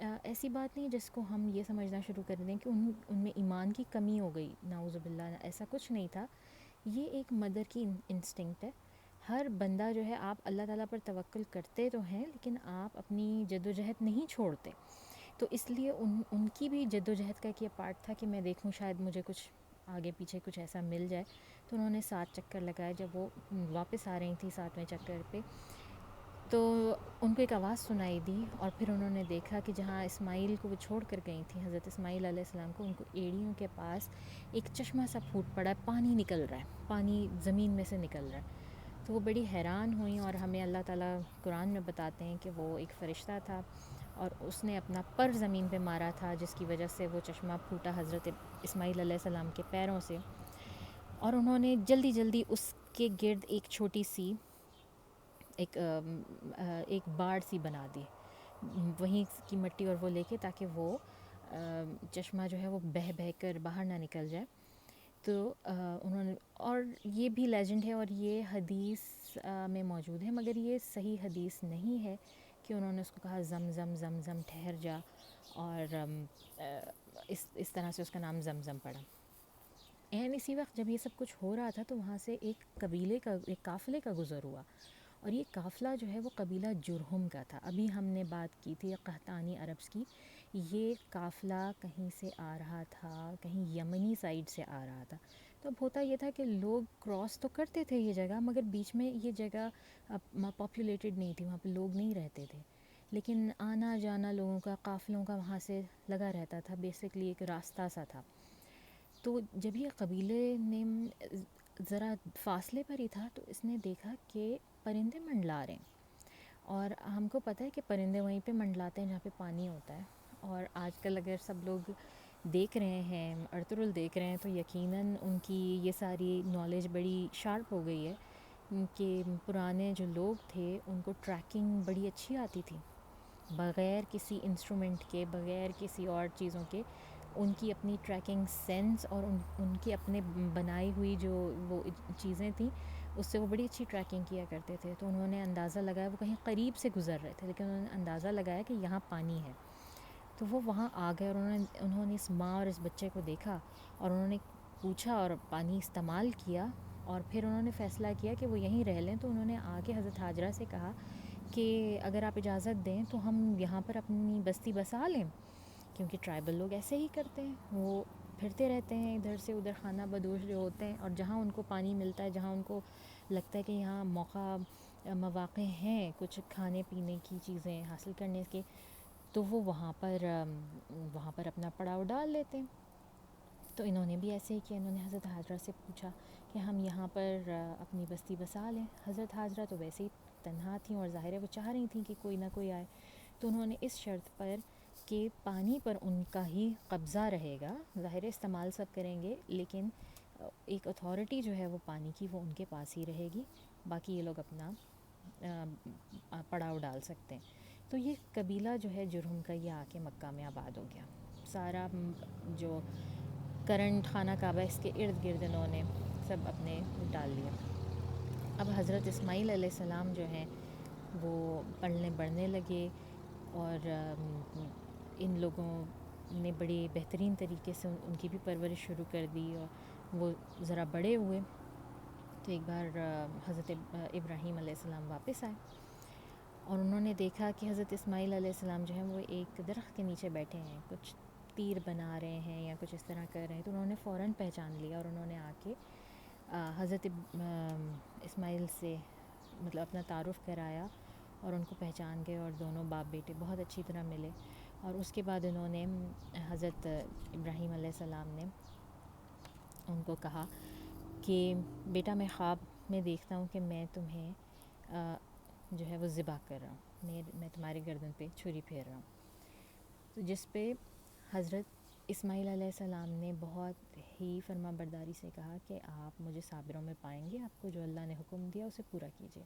ایسی بات نہیں جس کو ہم یہ سمجھنا شروع کر دیں کہ ان میں ایمان کی کمی ہو گئی، نعوذ باللہ، ایسا کچھ نہیں تھا. یہ ایک مدر کی انسٹنکٹ ہے. ہر بندہ جو ہے، آپ اللہ تعالیٰ پر توکل کرتے تو ہیں لیکن آپ اپنی جد و جہد نہیں چھوڑتے. تو اس لیے ان کی بھی جد و جہد کا ایک یہ پارٹ تھا کہ میں دیکھوں شاید مجھے کچھ آگے پیچھے کچھ ایسا مل جائے. تو انہوں نے 7 چکر لگائے. جب وہ واپس آ رہی تھیں 7ویں چکر پہ، تو ان کو ایک آواز سنائی دی، اور پھر انہوں نے دیکھا کہ جہاں اسماعیل کو وہ چھوڑ کر گئی تھیں، حضرت اسماعیل علیہ السلام کو، ان کو ایڑیوں کے پاس ایک چشمہ سا پھوٹ پڑا ہے، پانی نکل رہا ہے، پانی زمین میں سے نکل رہا ہے. تو وہ بڑی حیران ہوئیں، اور ہمیں اللہ تعالیٰ قرآن میں بتاتے ہیں کہ وہ ایک فرشتہ تھا اور اس نے اپنا پر زمین پہ مارا تھا، جس کی وجہ سے وہ چشمہ پھوٹا حضرت اسماعیل علیہ السلام کے پیروں سے. اور انہوں نے جلدی جلدی اس کے گرد ایک چھوٹی سی ایک باڑ سی بنا دی، وہیں کی مٹی اور وہ لے کے، تاکہ وہ چشمہ جو ہے وہ بہہ بہہ کر باہر نہ نکل جائے. تو انہوں نے، اور یہ بھی لیجنڈ ہے اور یہ حدیث میں موجود ہے، مگر یہ صحیح حدیث نہیں ہے کہ انہوں نے اس کو کہا زم زم زم زم ٹھہر جا، اور اس طرح سے اس کا نام زمزم پڑا. اسی وقت جب یہ سب کچھ ہو رہا تھا تو وہاں سے ایک قافلے کا گزر ہوا، اور یہ قافلہ جو ہے وہ قبیلہ جرہم کا تھا. ابھی ہم نے بات کی تھی قحطانی عربس کی. یہ قافلہ کہیں سے آ رہا تھا، کہیں یمنی سائڈ سے آ رہا تھا. تو اب ہوتا یہ تھا کہ لوگ کراس تو کرتے تھے یہ جگہ، مگر بیچ میں یہ جگہ پاپولیٹڈ نہیں تھی، وہاں پہ لوگ نہیں رہتے تھے، لیکن آنا جانا لوگوں کا، قافلوں کا وہاں سے لگا رہتا تھا. بیسکلی ایک راستہ سا تھا. تو جب یہ قبیلے نے ذرا فاصلے پر ہی تھا تو اس نے دیکھا کہ پرندے منڈلا رہے ہیں، اور ہم کو پتہ ہے کہ پرندے وہیں پہ منڈلاتے ہیں جہاں پہ پانی ہوتا ہے. اور آج کل اگر سب لوگ دیکھ رہے ہیں، ارطغرل دیکھ رہے ہیں، تو یقیناً ان کی یہ ساری نالج بڑی شارپ ہو گئی ہے کہ پرانے جو لوگ تھے ان کو ٹریکنگ بڑی اچھی آتی تھی، بغیر کسی انسٹرومنٹ کے، بغیر کسی اور چیزوں کے. ان کی اپنی ٹریکنگ سینس اور ان کی اپنے بنائی ہوئی جو وہ چیزیں تھیں، اس سے وہ بڑی اچھی ٹریکنگ کیا کرتے تھے. تو انہوں نے اندازہ لگایا، وہ کہیں قریب سے گزر رہے تھے لیکن انہوں نے اندازہ لگایا کہ یہاں پانی ہے. تو وہ وہاں آ گئے، اور انہوں نے اس ماں اور اس بچے کو دیکھا، اور انہوں نے پوچھا اور پانی استعمال کیا، اور پھر انہوں نے فیصلہ کیا کہ وہ یہیں رہ لیں. تو انہوں نے آ کے حضرت حاجرہ سے کہا کہ اگر آپ اجازت دیں تو ہم یہاں پر اپنی بستی بسا لیں، کیونکہ ٹرائبل لوگ ایسے ہی کرتے ہیں، وہ پھرتے رہتے ہیں ادھر سے ادھر، خانہ بدوش جو ہوتے ہیں، اور جہاں ان کو پانی ملتا ہے، جہاں ان کو لگتا ہے کہ یہاں مواقع ہیں کچھ کھانے پینے کی چیزیں حاصل کرنے کے، تو وہ وہاں پر اپنا پڑاؤ ڈال لیتے ہیں. تو انہوں نے بھی ایسے ہی کیا. انہوں نے حضرت حاجرہ سے پوچھا کہ ہم یہاں پر اپنی بستی بسا لیں. حضرت حاجرہ تو ویسے ہی تنہا تھیں، اور ظاہر ہے وہ چاہ رہی تھیں کہ کوئی نہ کوئی آئے. تو انہوں نے اس شرط پر کہ پانی پر ان کا ہی قبضہ رہے گا، ظاہر ہے استعمال سب کریں گے، لیکن ایک اتھارٹی جو ہے وہ پانی کی وہ ان کے پاس ہی رہے گی، باقی یہ لوگ اپنا پڑاؤ ڈال سکتے ہیں. تو یہ قبیلہ جو ہے جرہم کا، یہ آ کے مکہ میں آباد ہو گیا. سارا جو کرنٹ خانہ کعبہ اس کے ارد گرد انہوں نے سب اپنے ڈال لیا. اب حضرت اسماعیل علیہ السلام جو ہیں وہ پلنے بڑھنے لگے، اور ان لوگوں نے بڑی بہترین طریقے سے ان کی بھی پرورش شروع کر دی، اور وہ ذرا بڑے ہوئے تو ایک بار حضرت ابراہیم علیہ السلام واپس آئے، اور انہوں نے دیکھا کہ حضرت اسماعیل علیہ السلام جو ہیں وہ ایک درخت کے نیچے بیٹھے ہیں، کچھ تیر بنا رہے ہیں یا کچھ اس طرح کر رہے ہیں، تو انہوں نے فوراً پہچان لیا، اور انہوں نے آ کے حضرت اسماعیل سے مطلب اپنا تعارف کرایا، اور ان کو پہچان گئے، اور دونوں باپ بیٹے بہت اچھی طرح ملے۔ اور اس کے بعد انہوں نے حضرت ابراہیم علیہ السلام نے ان کو کہا کہ بیٹا میں خواب میں دیکھتا ہوں کہ میں تمہیں جو ہے وہ ذبح کر رہا ہوں، میں تمہاری گردن پہ چھری پھیر رہا ہوں۔ تو جس پہ حضرت اسماعیل علیہ السلام نے بہت ہی فرما برداری سے کہا کہ آپ مجھے صابروں میں پائیں گے، آپ کو جو اللہ نے حکم دیا اسے پورا کیجیے۔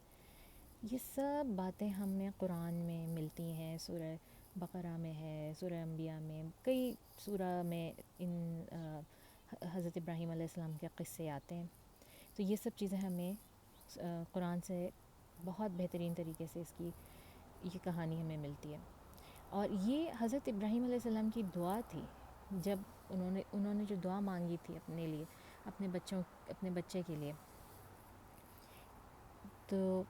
یہ سب باتیں ہمیں قرآن میں ملتی ہیں، سورہ بقرہ میں ہے، سورہ انبیاء میں، کئی سورہ میں ان حضرت ابراہیم علیہ السلام کے قصے آتے ہیں۔ تو یہ سب چیزیں ہمیں قرآن سے بہت بہترین طریقے سے اس کی یہ کہانی ہمیں ملتی ہے۔ اور یہ حضرت ابراہیم علیہ السلام کی دعا تھی، جب انہوں نے جو دعا مانگی تھی اپنے لیے، اپنے بچے کے لیے۔ تو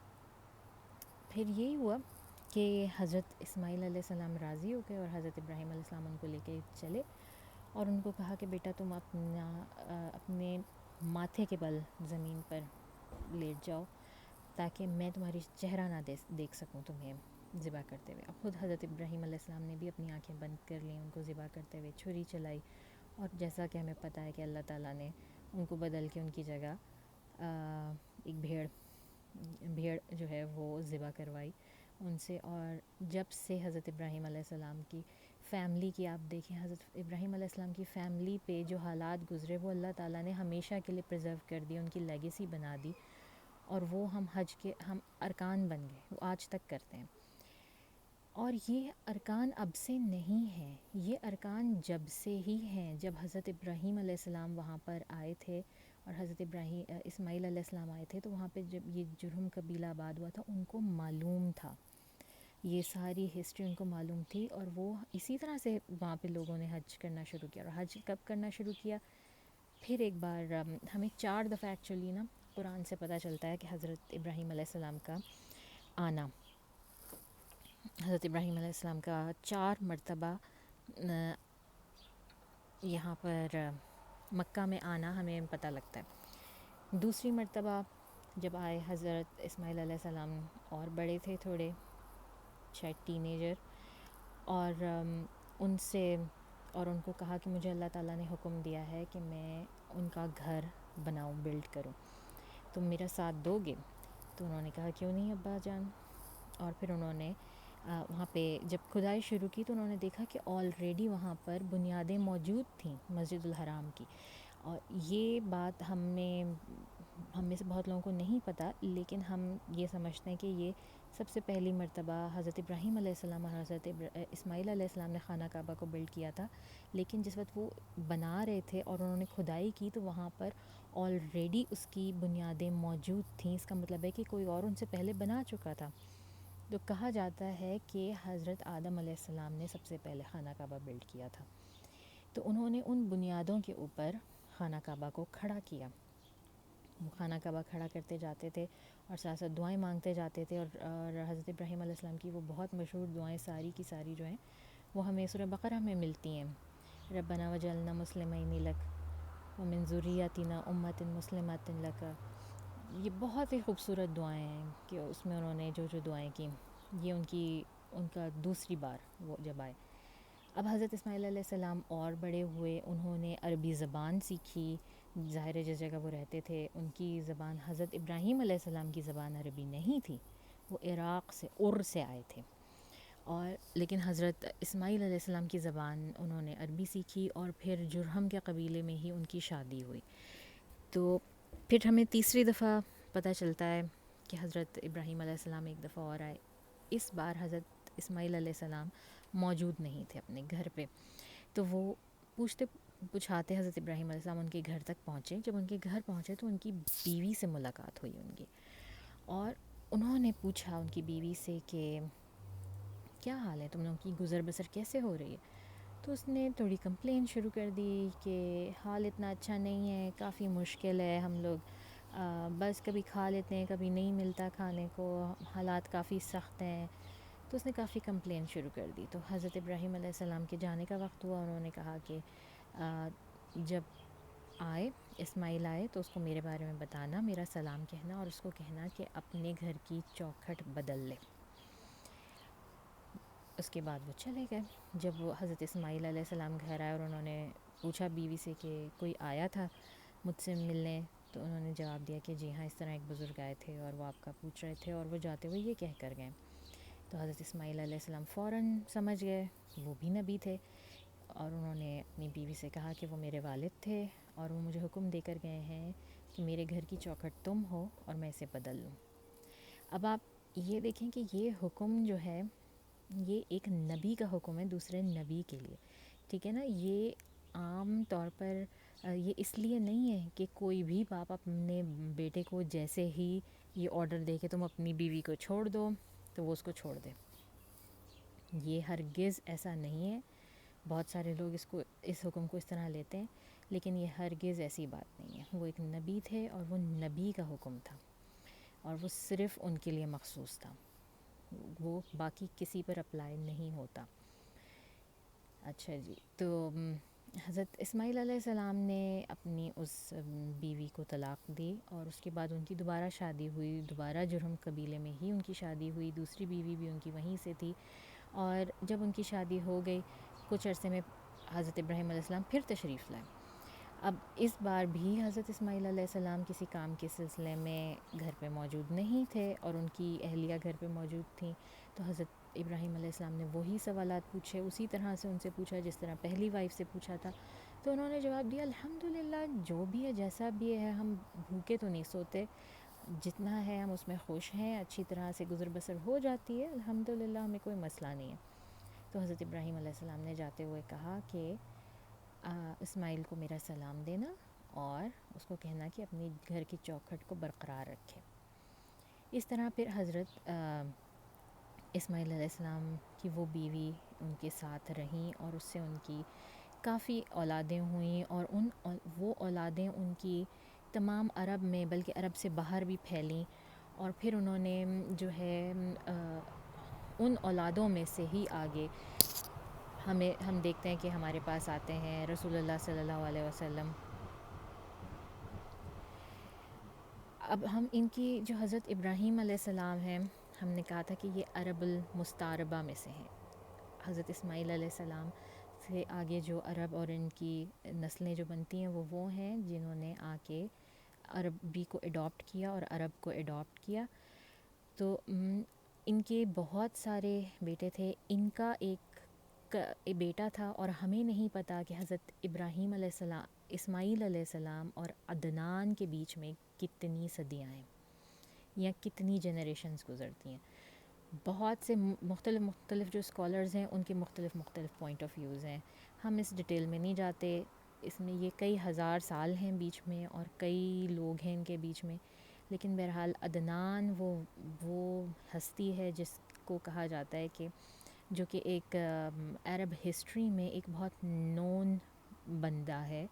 پھر یہی ہوا کہ حضرت اسماعیل علیہ السلام راضی ہو گئے، اور حضرت ابراہیم علیہ السلام ان کو لے کے چلے، اور ان کو کہا کہ بیٹا تم اپنے ماتھے کے بل زمین پر لیٹ جاؤ، تاکہ میں تمہاری چہرہ نہ دیکھ سکوں تمہیں ذبح کرتے ہوئے۔ اب خود حضرت ابراہیم علیہ السلام نے بھی اپنی آنکھیں بند کر لیں، ان کو ذبح کرتے ہوئے چھری چلائی، اور جیسا کہ ہمیں پتہ ہے کہ اللہ تعالیٰ نے ان کو بدل کے ان کی جگہ ایک بھیڑ جو ہے وہ ذبح کروائی ان سے۔ اور جب سے حضرت ابراہیم علیہ السلام کی فیملی کی آپ دیکھیں، حضرت ابراہیم علیہ السلام کی فیملی پہ جو حالات گزرے وہ اللہ تعالیٰ نے ہمیشہ کے لیے پرزرو کر دی، ان کی لیگیسی بنا دی، اور وہ ہم ارکان بن گئے، وہ آج تک کرتے ہیں۔ اور یہ ارکان اب سے نہیں ہیں، یہ ارکان جب سے ہی ہیں۔ جب حضرت ابراہیم علیہ السلام وہاں پر آئے تھے، اور حضرت اسماعیل علیہ السلام آئے تھے، تو وہاں پہ جب یہ جرہم قبیلہ آباد ہوا تھا، ان کو معلوم تھا، یہ ساری ہسٹری ان کو معلوم تھی، اور وہ اسی طرح سے وہاں پہ لوگوں نے حج کرنا شروع کیا۔ اور حج کب کرنا شروع کیا؟ پھر ایک بار ہمیں 4 دفعہ ایکچولی نا قرآن سے پتہ چلتا ہے کہ حضرت ابراہیم علیہ السلام کا آنا، حضرت ابراہیم علیہ السلام کا 4 مرتبہ یہاں پر مکہ میں آنا ہمیں پتہ لگتا ہے۔ دوسری مرتبہ جب آئے حضرت اسماعیل علیہ السلام اور بڑے تھے تھوڑے، شاید ٹین ایجر، اور ان کو کہا کہ مجھے اللہ تعالیٰ نے حکم دیا ہے کہ میں ان کا گھر بناؤں، بلڈ کروں، تم میرا ساتھ دو گے؟ تو انہوں نے کہا کیوں نہیں ابا جان۔ اور پھر انہوں نے وہاں پہ جب کھدائی شروع کی تو انہوں نے دیکھا کہ آلریڈی وہاں پر بنیادیں موجود تھیں مسجد الحرام کی۔ اور یہ بات ہم میں سے بہت لوگوں کو نہیں پتہ، لیکن ہم یہ سمجھتے ہیں کہ یہ سب سے پہلی مرتبہ حضرت ابراہیم علیہ السلام اور حضرت اسماعیل علیہ السلام نے خانہ کعبہ کو بلڈ کیا تھا، لیکن جس وقت وہ بنا رہے تھے اور انہوں نے کھدائی کی تو وہاں پر آلریڈی اس کی بنیادیں موجود تھیں۔ اس کا مطلب ہے کہ کوئی اور ان سے پہلے بنا چکا تھا۔ تو کہا جاتا ہے کہ حضرت آدم علیہ السلام نے سب سے پہلے خانہ کعبہ بلڈ کیا تھا، تو انہوں نے ان بنیادوں کے اوپر خانہ کعبہ کو کھڑا کیا۔ وہ خانہ کعبہ کھڑا کرتے جاتے تھے اور ساتھ ساتھ دعائیں مانگتے جاتے تھے، اور حضرت ابراہیم علیہ السلام کی وہ بہت مشہور دعائیں ساری کی ساری جو ہیں وہ ہمیں سورہ بقرہ میں ملتی ہیں۔ ربنا وجعلنا مسلمین لک ومن ذریتنا امۃ مسلمۃ لک، یہ بہت ہی خوبصورت دعائیں ہیں کہ اس میں انہوں نے جو دعائیں کی، یہ ان کا دوسری بار وہ جب آئے۔ اب حضرت اسماعیل علیہ السلام اور بڑے ہوئے، انہوں نے عربی زبان سیکھی، ظاہر ہے جس جگہ وہ رہتے تھے ان کی زبان، حضرت ابراہیم علیہ السلام کی زبان عربی نہیں تھی، وہ عراق سے سے آئے تھے، اور لیکن حضرت اسماعیل علیہ السلام کی زبان انہوں نے عربی سیکھی، اور پھر جرہم کے قبیلے میں ہی ان کی شادی ہوئی۔ تو پھر ہمیں تیسری دفعہ پتہ چلتا ہے کہ حضرت ابراہیم علیہ السلام ایک دفعہ اور آئے، اس بار حضرت اسماعیل علیہ السلام موجود نہیں تھے اپنے گھر پہ، تو وہ پوچھاتے حضرت ابراہیم علیہ السلام ان کے گھر تک پہنچے۔ جب ان کے گھر پہنچے تو ان کی بیوی سے ملاقات ہوئی ان کی، اور انہوں نے پوچھا ان کی بیوی سے کہ کیا حال ہے، تم لوگوں کی گزر بسر کیسے ہو رہی ہے؟ تو اس نے تھوڑی کمپلین شروع کر دی کہ حال اتنا اچھا نہیں ہے، کافی مشکل ہے، ہم لوگ بس کبھی کھا لیتے ہیں، کبھی نہیں ملتا کھانے کو، حالات کافی سخت ہیں. تو اس نے کافی کمپلین شروع کر دی. تو حضرت ابراہیم علیہ السلام کے جانے کا وقت ہوا. انہوں نے کہا کہ جب آئے اسماعیل آئے تو اس کو میرے بارے میں بتانا، میرا سلام کہنا، اور اس کو کہنا کہ اپنے گھر کی چوکھٹ بدل لے. اس کے بعد وہ چلے گئے. جب وہ حضرت اسماعیل علیہ السلام گھر آئے اور انہوں نے پوچھا بیوی سے کہ کوئی آیا تھا مجھ سے ملنے، تو انہوں نے جواب دیا کہ جی ہاں، اس طرح ایک بزرگ آئے تھے اور وہ آپ کا پوچھ رہے تھے اور وہ جاتے ہوئے یہ کہہ کر گئے. تو حضرت اسماعیل علیہ السلام فوراً سمجھ گئے، وہ بھی نبی تھے، اور انہوں نے اپنی بیوی سے کہا کہ وہ میرے والد تھے اور وہ مجھے حکم دے کر گئے ہیں کہ میرے گھر کی چوکھٹ تم ہو اور میں اسے بدل لوں. اب آپ یہ دیکھیں کہ یہ حکم جو ہے یہ ایک نبی کا حکم ہے دوسرے نبی کے لیے، ٹھیک ہے نا. یہ عام طور پر یہ اس لیے نہیں ہے کہ کوئی بھی باپ اپنے بیٹے کو جیسے ہی یہ آرڈر دے کہ تم اپنی بیوی کو چھوڑ دو تو وہ اس کو چھوڑ دے. یہ ہرگز ایسا نہیں ہے. بہت سارے لوگ اس حکم کو اس طرح لیتے ہیں، لیکن یہ ہرگز ایسی بات نہیں ہے. وہ ایک نبی تھے اور وہ نبی کا حکم تھا اور وہ صرف ان کے لیے مخصوص تھا، وہ باقی کسی پر اپلائی نہیں ہوتا. اچھا جی، تو حضرت اسماعیل علیہ السلام نے اپنی اس بیوی کو طلاق دی اور اس کے بعد ان کی دوبارہ شادی ہوئی. دوبارہ جرہم قبیلے میں ہی ان کی شادی ہوئی. دوسری بیوی بھی ان کی وہیں سے تھی، اور جب ان کی شادی ہو گئی کچھ عرصے میں حضرت ابراہیم علیہ السلام پھر تشریف لائے. اب اس بار بھی حضرت اسماعیل علیہ السلام کسی کام کے سلسلے میں گھر پہ موجود نہیں تھے اور ان کی اہلیہ گھر پہ موجود تھیں. تو حضرت ابراہیم علیہ السلام نے وہی سوالات پوچھے، اسی طرح سے ان سے پوچھا جس طرح پہلی وائف سے پوچھا تھا. تو انہوں نے جواب دیا الحمدللہ، جو بھی ہے جیسا بھی ہے، ہم بھوکے تو نہیں سوتے، جتنا ہے ہم اس میں خوش ہیں، اچھی طرح سے گزر بسر ہو جاتی ہے، الحمدللہ ہمیں کوئی مسئلہ نہیں ہے. تو حضرت ابراہیم علیہ السلام نے جاتے ہوئے کہا کہ اسماعیل کو میرا سلام دینا اور اس کو کہنا کہ اپنی گھر کی چوکھٹ کو برقرار رکھے. اس طرح پھر حضرت اسماعیل علیہ السلام کی وہ بیوی ان کے ساتھ رہیں اور اس سے ان کی کافی اولادیں ہوئیں، اور وہ اولادیں ان کی تمام عرب میں بلکہ عرب سے باہر بھی پھیلیں. اور پھر انہوں نے جو ہے ان اولادوں میں سے ہی آگے ہم دیکھتے ہیں کہ ہمارے پاس آتے ہیں رسول اللہ صلی اللہ علیہ وسلم. اب ہم ان کی جو حضرت ابراہیم علیہ السلام ہیں، ہم نے کہا تھا کہ یہ عرب المستعربہ میں سے ہیں. حضرت اسماعیل علیہ السلام سے آگے جو عرب اور ان کی نسلیں جو بنتی ہیں وہ ہیں جنہوں نے آ کے عربی کو اڈاپٹ کیا اور عرب کو اڈاپٹ کیا. تو ان کے بہت سارے بیٹے تھے. ان کا ایک بیٹا تھا اور ہمیں نہیں پتہ کہ حضرت ابراہیم علیہ السلام، اسماعیل علیہ السلام اور عدنان کے بیچ میں کتنی صدیاں ہیں یا کتنی جنریشنز گزرتی ہیں. بہت سے مختلف جو اسکالرز ہیں ان کے مختلف پوائنٹ آف ویوز ہیں. ہم اس ڈیٹیل میں نہیں جاتے. اس میں یہ کئی ہزار سال ہیں بیچ میں اور کئی لوگ ہیں ان کے بیچ میں، لیکن بہرحال عدنان وہ ہستی ہے جس کو کہا جاتا ہے کہ جو کہ ایک عرب ہسٹری میں ایک بہت نون بندہ ہے،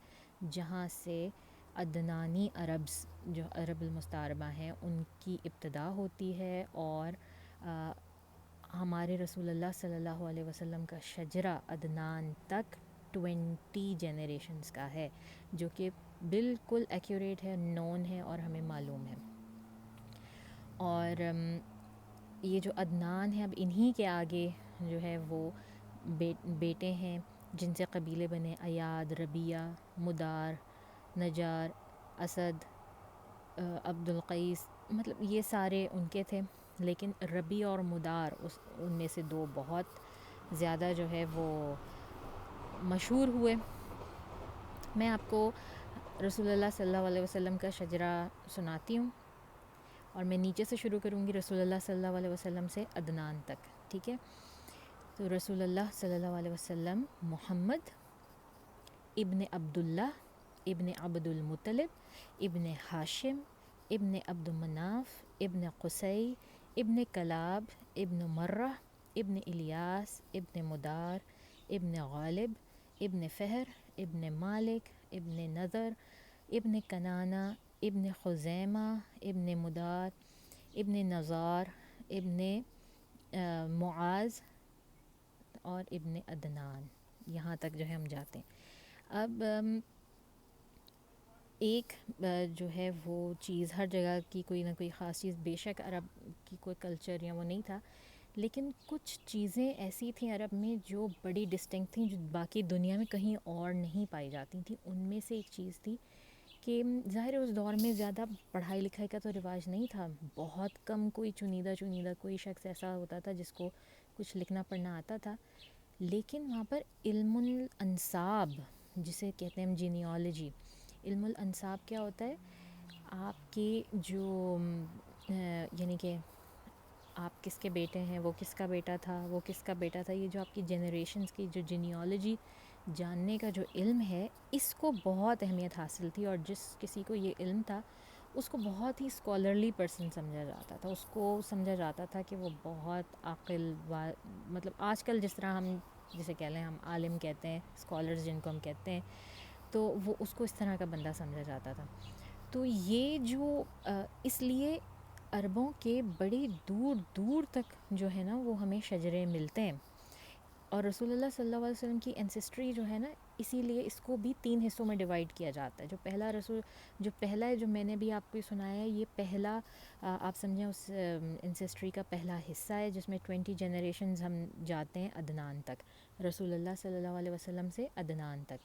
جہاں سے عدنانی عربز جو عرب المستعربہ ہیں ان کی ابتدا ہوتی ہے. اور ہمارے رسول اللہ صلی اللہ علیہ وسلم کا شجرہ عدنان تک 20 جنریشنز کا ہے، جو کہ بالکل ایکوریٹ ہے، نون ہے اور ہمیں معلوم ہے. اور یہ جو عدنان ہے، اب انہی کے آگے جو ہے وہ بیٹے ہیں جن سے قبیلے بنے: ایاد، ربیہ، مدار، نجار، اسد، عبد القیس. مطلب یہ سارے ان کے تھے، لیکن ربیہ اور مدار ان میں سے دو بہت زیادہ جو ہے وہ مشہور ہوئے. میں آپ کو رسول اللہ صلی اللہ علیہ وسلم کا شجرہ سناتی ہوں، اور میں نیچے سے شروع کروں گی رسول اللہ صلی اللہ علیہ وسلم سے عدنان تک، ٹھیک ہے؟ تو رسول اللہ صلی اللہ علیہ وسلم: محمد ابن عبداللہ ابن عبد المطلب ابن ہاشم ابن عبد مناف ابن قصی ابن کلاب، ابن مرہ، ابن الیاس، ابن مدار، ابن غالب، ابن فہر، ابن مالک، ابن نضر، ابن کنانہ، ابن خزیمہ، ابن مدار، ابن نزار، ابن معاذ اور ابن عدنان. یہاں تک جو ہے ہم جاتے ہیں. اب ایک جو ہے وہ چیز ہر جگہ کی کوئی نہ کوئی خاص چیز، بے شک عرب کی کوئی کلچر یا وہ نہیں تھا، لیکن کچھ چیزیں ایسی تھیں عرب میں جو بڑی ڈسٹنکٹ تھیں، جو باقی دنیا میں کہیں اور نہیں پائی جاتی تھیں. ان میں سے ایک چیز تھی کہ ظاہر اس دور میں زیادہ پڑھائی لکھائی کا تو رواج نہیں تھا، بہت کم کوئی چنیدہ کوئی شخص ایسا ہوتا تھا جس کو کچھ لکھنا پڑھنا آتا تھا. لیکن وہاں پر علم الانصاب جسے کہتے ہیں جینیالوجی، علم الانصاب کیا ہوتا ہے؟ آپ کے جو یعنی کہ آپ کس کے بیٹے ہیں، وہ کس کا بیٹا تھا، وہ کس کا بیٹا تھا، یہ جو آپ کی جنریشنز کی جو جینیالوجی جاننے کا جو علم ہے، اس کو بہت اہمیت حاصل تھی. اور جس کسی کو یہ علم تھا اس کو بہت ہی اسکالرلی پرسن سمجھا جاتا تھا، اس کو سمجھا جاتا تھا کہ وہ بہت عاقل مطلب آج کل جس طرح ہم جسے کہہ لیں ہم عالم کہتے ہیں، اسکالرز جن کو ہم کہتے ہیں، تو وہ اس کو اس طرح کا بندہ سمجھا جاتا تھا. تو یہ جو اس لیے عربوں کے بڑی دور دور تک جو ہے نا وہ ہمیں شجرے ملتے ہیں. اور رسول اللہ صلی اللہ علیہ وسلم کی انسسٹری جو ہے نا، اسی لیے اس کو بھی 3 حصوں میں ڈیوائڈ کیا جاتا ہے. جو پہلا ہے جو میں نے بھی آپ کو سنایا ہے، یہ پہلا آپ سمجھیں اس انسسٹری کا پہلا حصہ ہے جس میں 20 جنریشنز ہم جاتے ہیں عدنان تک، رسول اللہ صلی اللہ علیہ وسلم سے عدنان تک.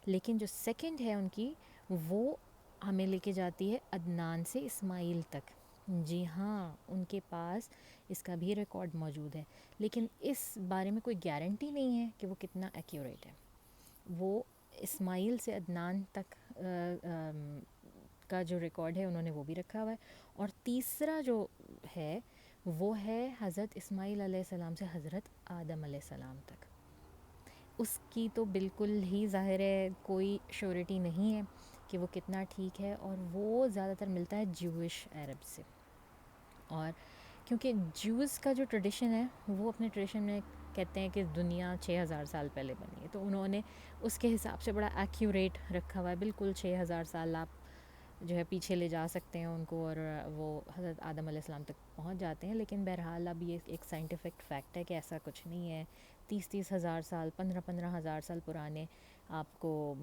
لیکن جو سیکنڈ ہے ان کی، وہ ہمیں لے کے جاتی ہے عدنان سے اسماعیل تک. جی ہاں، ان کے پاس اس کا بھی ریکارڈ موجود ہے، لیکن اس بارے میں کوئی گارنٹی نہیں ہے کہ وہ کتنا ایکیوریٹ ہے. وہ اسماعیل سے عدنان تک کا جو ریکارڈ ہے انہوں نے وہ بھی رکھا ہوا ہے. اور تیسرا جو ہے وہ ہے حضرت اسماعیل علیہ السلام سے حضرت آدم علیہ السلام تک. اس کی تو بالکل ہی ظاہر ہے کوئی شیورٹی نہیں ہے کہ وہ کتنا ٹھیک ہے، اور وہ زیادہ تر ملتا ہے جوش عرب سے. اور کیونکہ جوز کا جو ٹریڈیشن ہے وہ اپنے ٹریڈیشن میں کہتے ہیں کہ دنیا 6000 سال پہلے بنی ہے، تو انہوں نے اس کے حساب سے بڑا ایکیوریٹ رکھا ہوا ہے. بالکل 6000 سال آپ جو ہے پیچھے لے جا سکتے ہیں ان کو، اور وہ حضرت آدم علیہ السلام تک پہنچ جاتے ہیں. لیکن بہرحال اب یہ ایک سائنٹیفک فیکٹ ہے کہ ایسا کچھ نہیں ہے. 30 ہزار سال، 15 ہزار سال پرانے آپ کو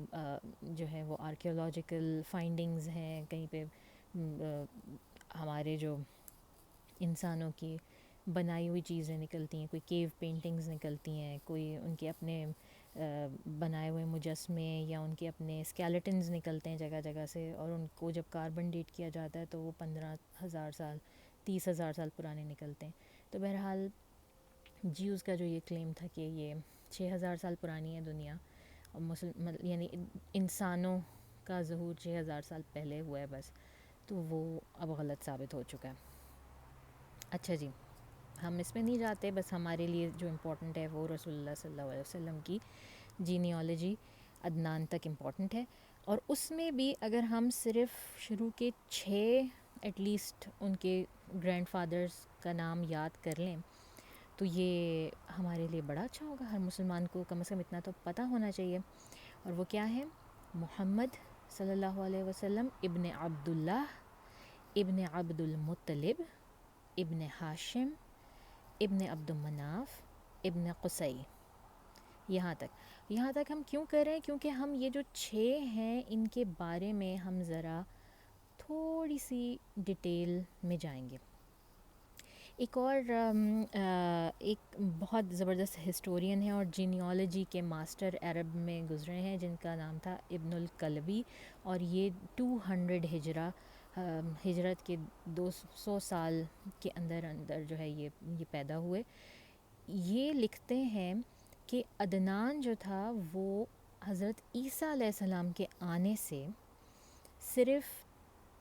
جو ہے وہ آرکیولوجیکل فائنڈنگز ہیں. کہیں پہ ہمارے جو انسانوں کی بنائی ہوئی چیزیں نکلتی ہیں، کوئی کیو پینٹنگز نکلتی ہیں، کوئی ان کے اپنے بنائے ہوئے مجسمے یا ان کے اپنے اسکیلیٹنز نکلتے ہیں جگہ جگہ سے، اور ان کو جب کاربن ڈیٹ کیا جاتا ہے تو وہ 15,000 سال، 30,000 سال پرانے نکلتے ہیں. تو بہرحال جیوز کا جو یہ کلیم تھا کہ یہ 6,000 سال پرانی ہے دنیا، اور یعنی انسانوں کا ظہور 6,000 سال پہلے ہوا ہے بس، تو وہ اب غلط ثابت ہو چکا ہے. اچھا جی، ہم اس میں نہیں جاتے، بس ہمارے لیے جو امپورٹنٹ ہے وہ رسول اللہ صلی اللہ علیہ وسلم کی جینیالوجی عدنان تک امپورٹنٹ ہے. اور اس میں بھی اگر ہم صرف شروع کے 6 ایٹ لیسٹ ان کے گرینڈ فادرز کا نام یاد کر لیں تو یہ ہمارے لیے بڑا اچھا ہوگا. ہر مسلمان کو کم از کم اتنا تو پتہ ہونا چاہیے. اور وہ کیا ہے؟ محمد صلی اللہ علیہ وسلم ابن عبداللہ، ابن عبد المطلب، ابن ہاشم، ابن عبد مناف، ابن قصی. یہاں تک ہم کیوں کر رہے ہیں؟ کیونکہ ہم یہ جو 6 ہیں ان کے بارے میں ہم ذرا تھوڑی سی ڈیٹیل میں جائیں گے. ایک اور ایک بہت زبردست ہسٹورین ہیں اور جینیالوجی کے ماسٹر عرب میں گزرے ہیں جن کا نام تھا ابن الکلبی، اور یہ 200 ہجرت کے 200 سال کے اندر جو ہے یہ پیدا ہوئے. یہ لکھتے ہیں کہ عدنان جو تھا وہ حضرت عیسیٰ علیہ السلام کے آنے سے صرف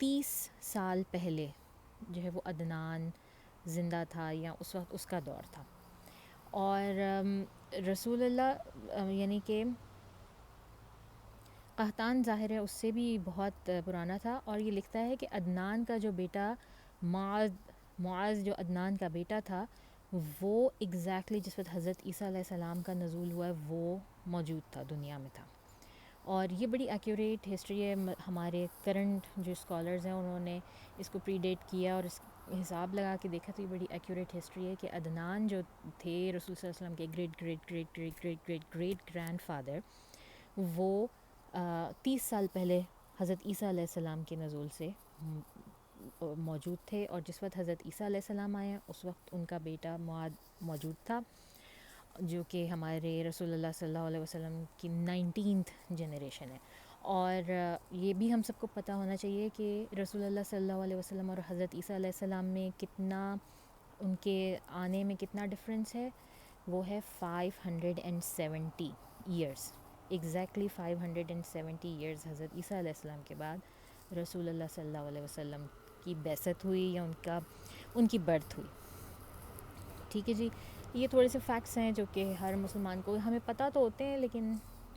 30 سال پہلے جو ہے وہ عدنان زندہ تھا، یا اس وقت اس کا دور تھا. اور رسول اللہ یعنی کہ قحطان ظاہر ہے اس سے بھی بہت پرانا تھا. اور یہ لکھتا ہے کہ عدنان کا جو بیٹا معاذ جو عدنان کا بیٹا تھا وہ ایگزیکٹلی جس وقت حضرت عیسیٰ علیہ السلام کا نزول ہوا ہے وہ موجود تھا، دنیا میں تھا. اور یہ بڑی ایکوریٹ ہسٹری ہے. ہمارے کرنٹ جو اسکالرز ہیں انہوں نے اس کو پری ڈیٹ کیا اور اس حساب لگا کے دیکھا تو یہ بڑی ایکوریٹ ہسٹری ہے کہ عدنان جو تھے رسول صلی اللہ علیہ وسلم کے great great great great great great great grand father, وہ 30 سال پہلے حضرت عیسیٰ علیہ السلام کے نزول سے موجود تھے. اور جس وقت حضرت عیسیٰ علیہ السلام آئے اس وقت ان کا بیٹا معاذ موجود تھا، جو کہ ہمارے رسول اللہ صلی اللہ علیہ وسلم کی 19th جنریشن ہے. اور یہ بھی ہم سب کو پتہ ہونا چاہیے کہ رسول اللہ صلی اللہ علیہ وسلم اور حضرت عیسیٰ علیہ السلام میں کتنا، ان کے آنے میں کتنا ڈفرینس ہے. وہ ہے 570 ایئرس، ایگزیکٹلی 570 ایئرس حضرت عیسیٰ علیہ السلام کے بعد رسول اللہ صلی اللہ علیہ وسلم کی بعثت ہوئی یا ان کی برتھ ہوئی. ٹھیک ہے جی. یہ تھوڑے سے فیکٹس ہیں جو کہ ہر مسلمان کو ہمیں پتہ تو ہوتے ہیں لیکن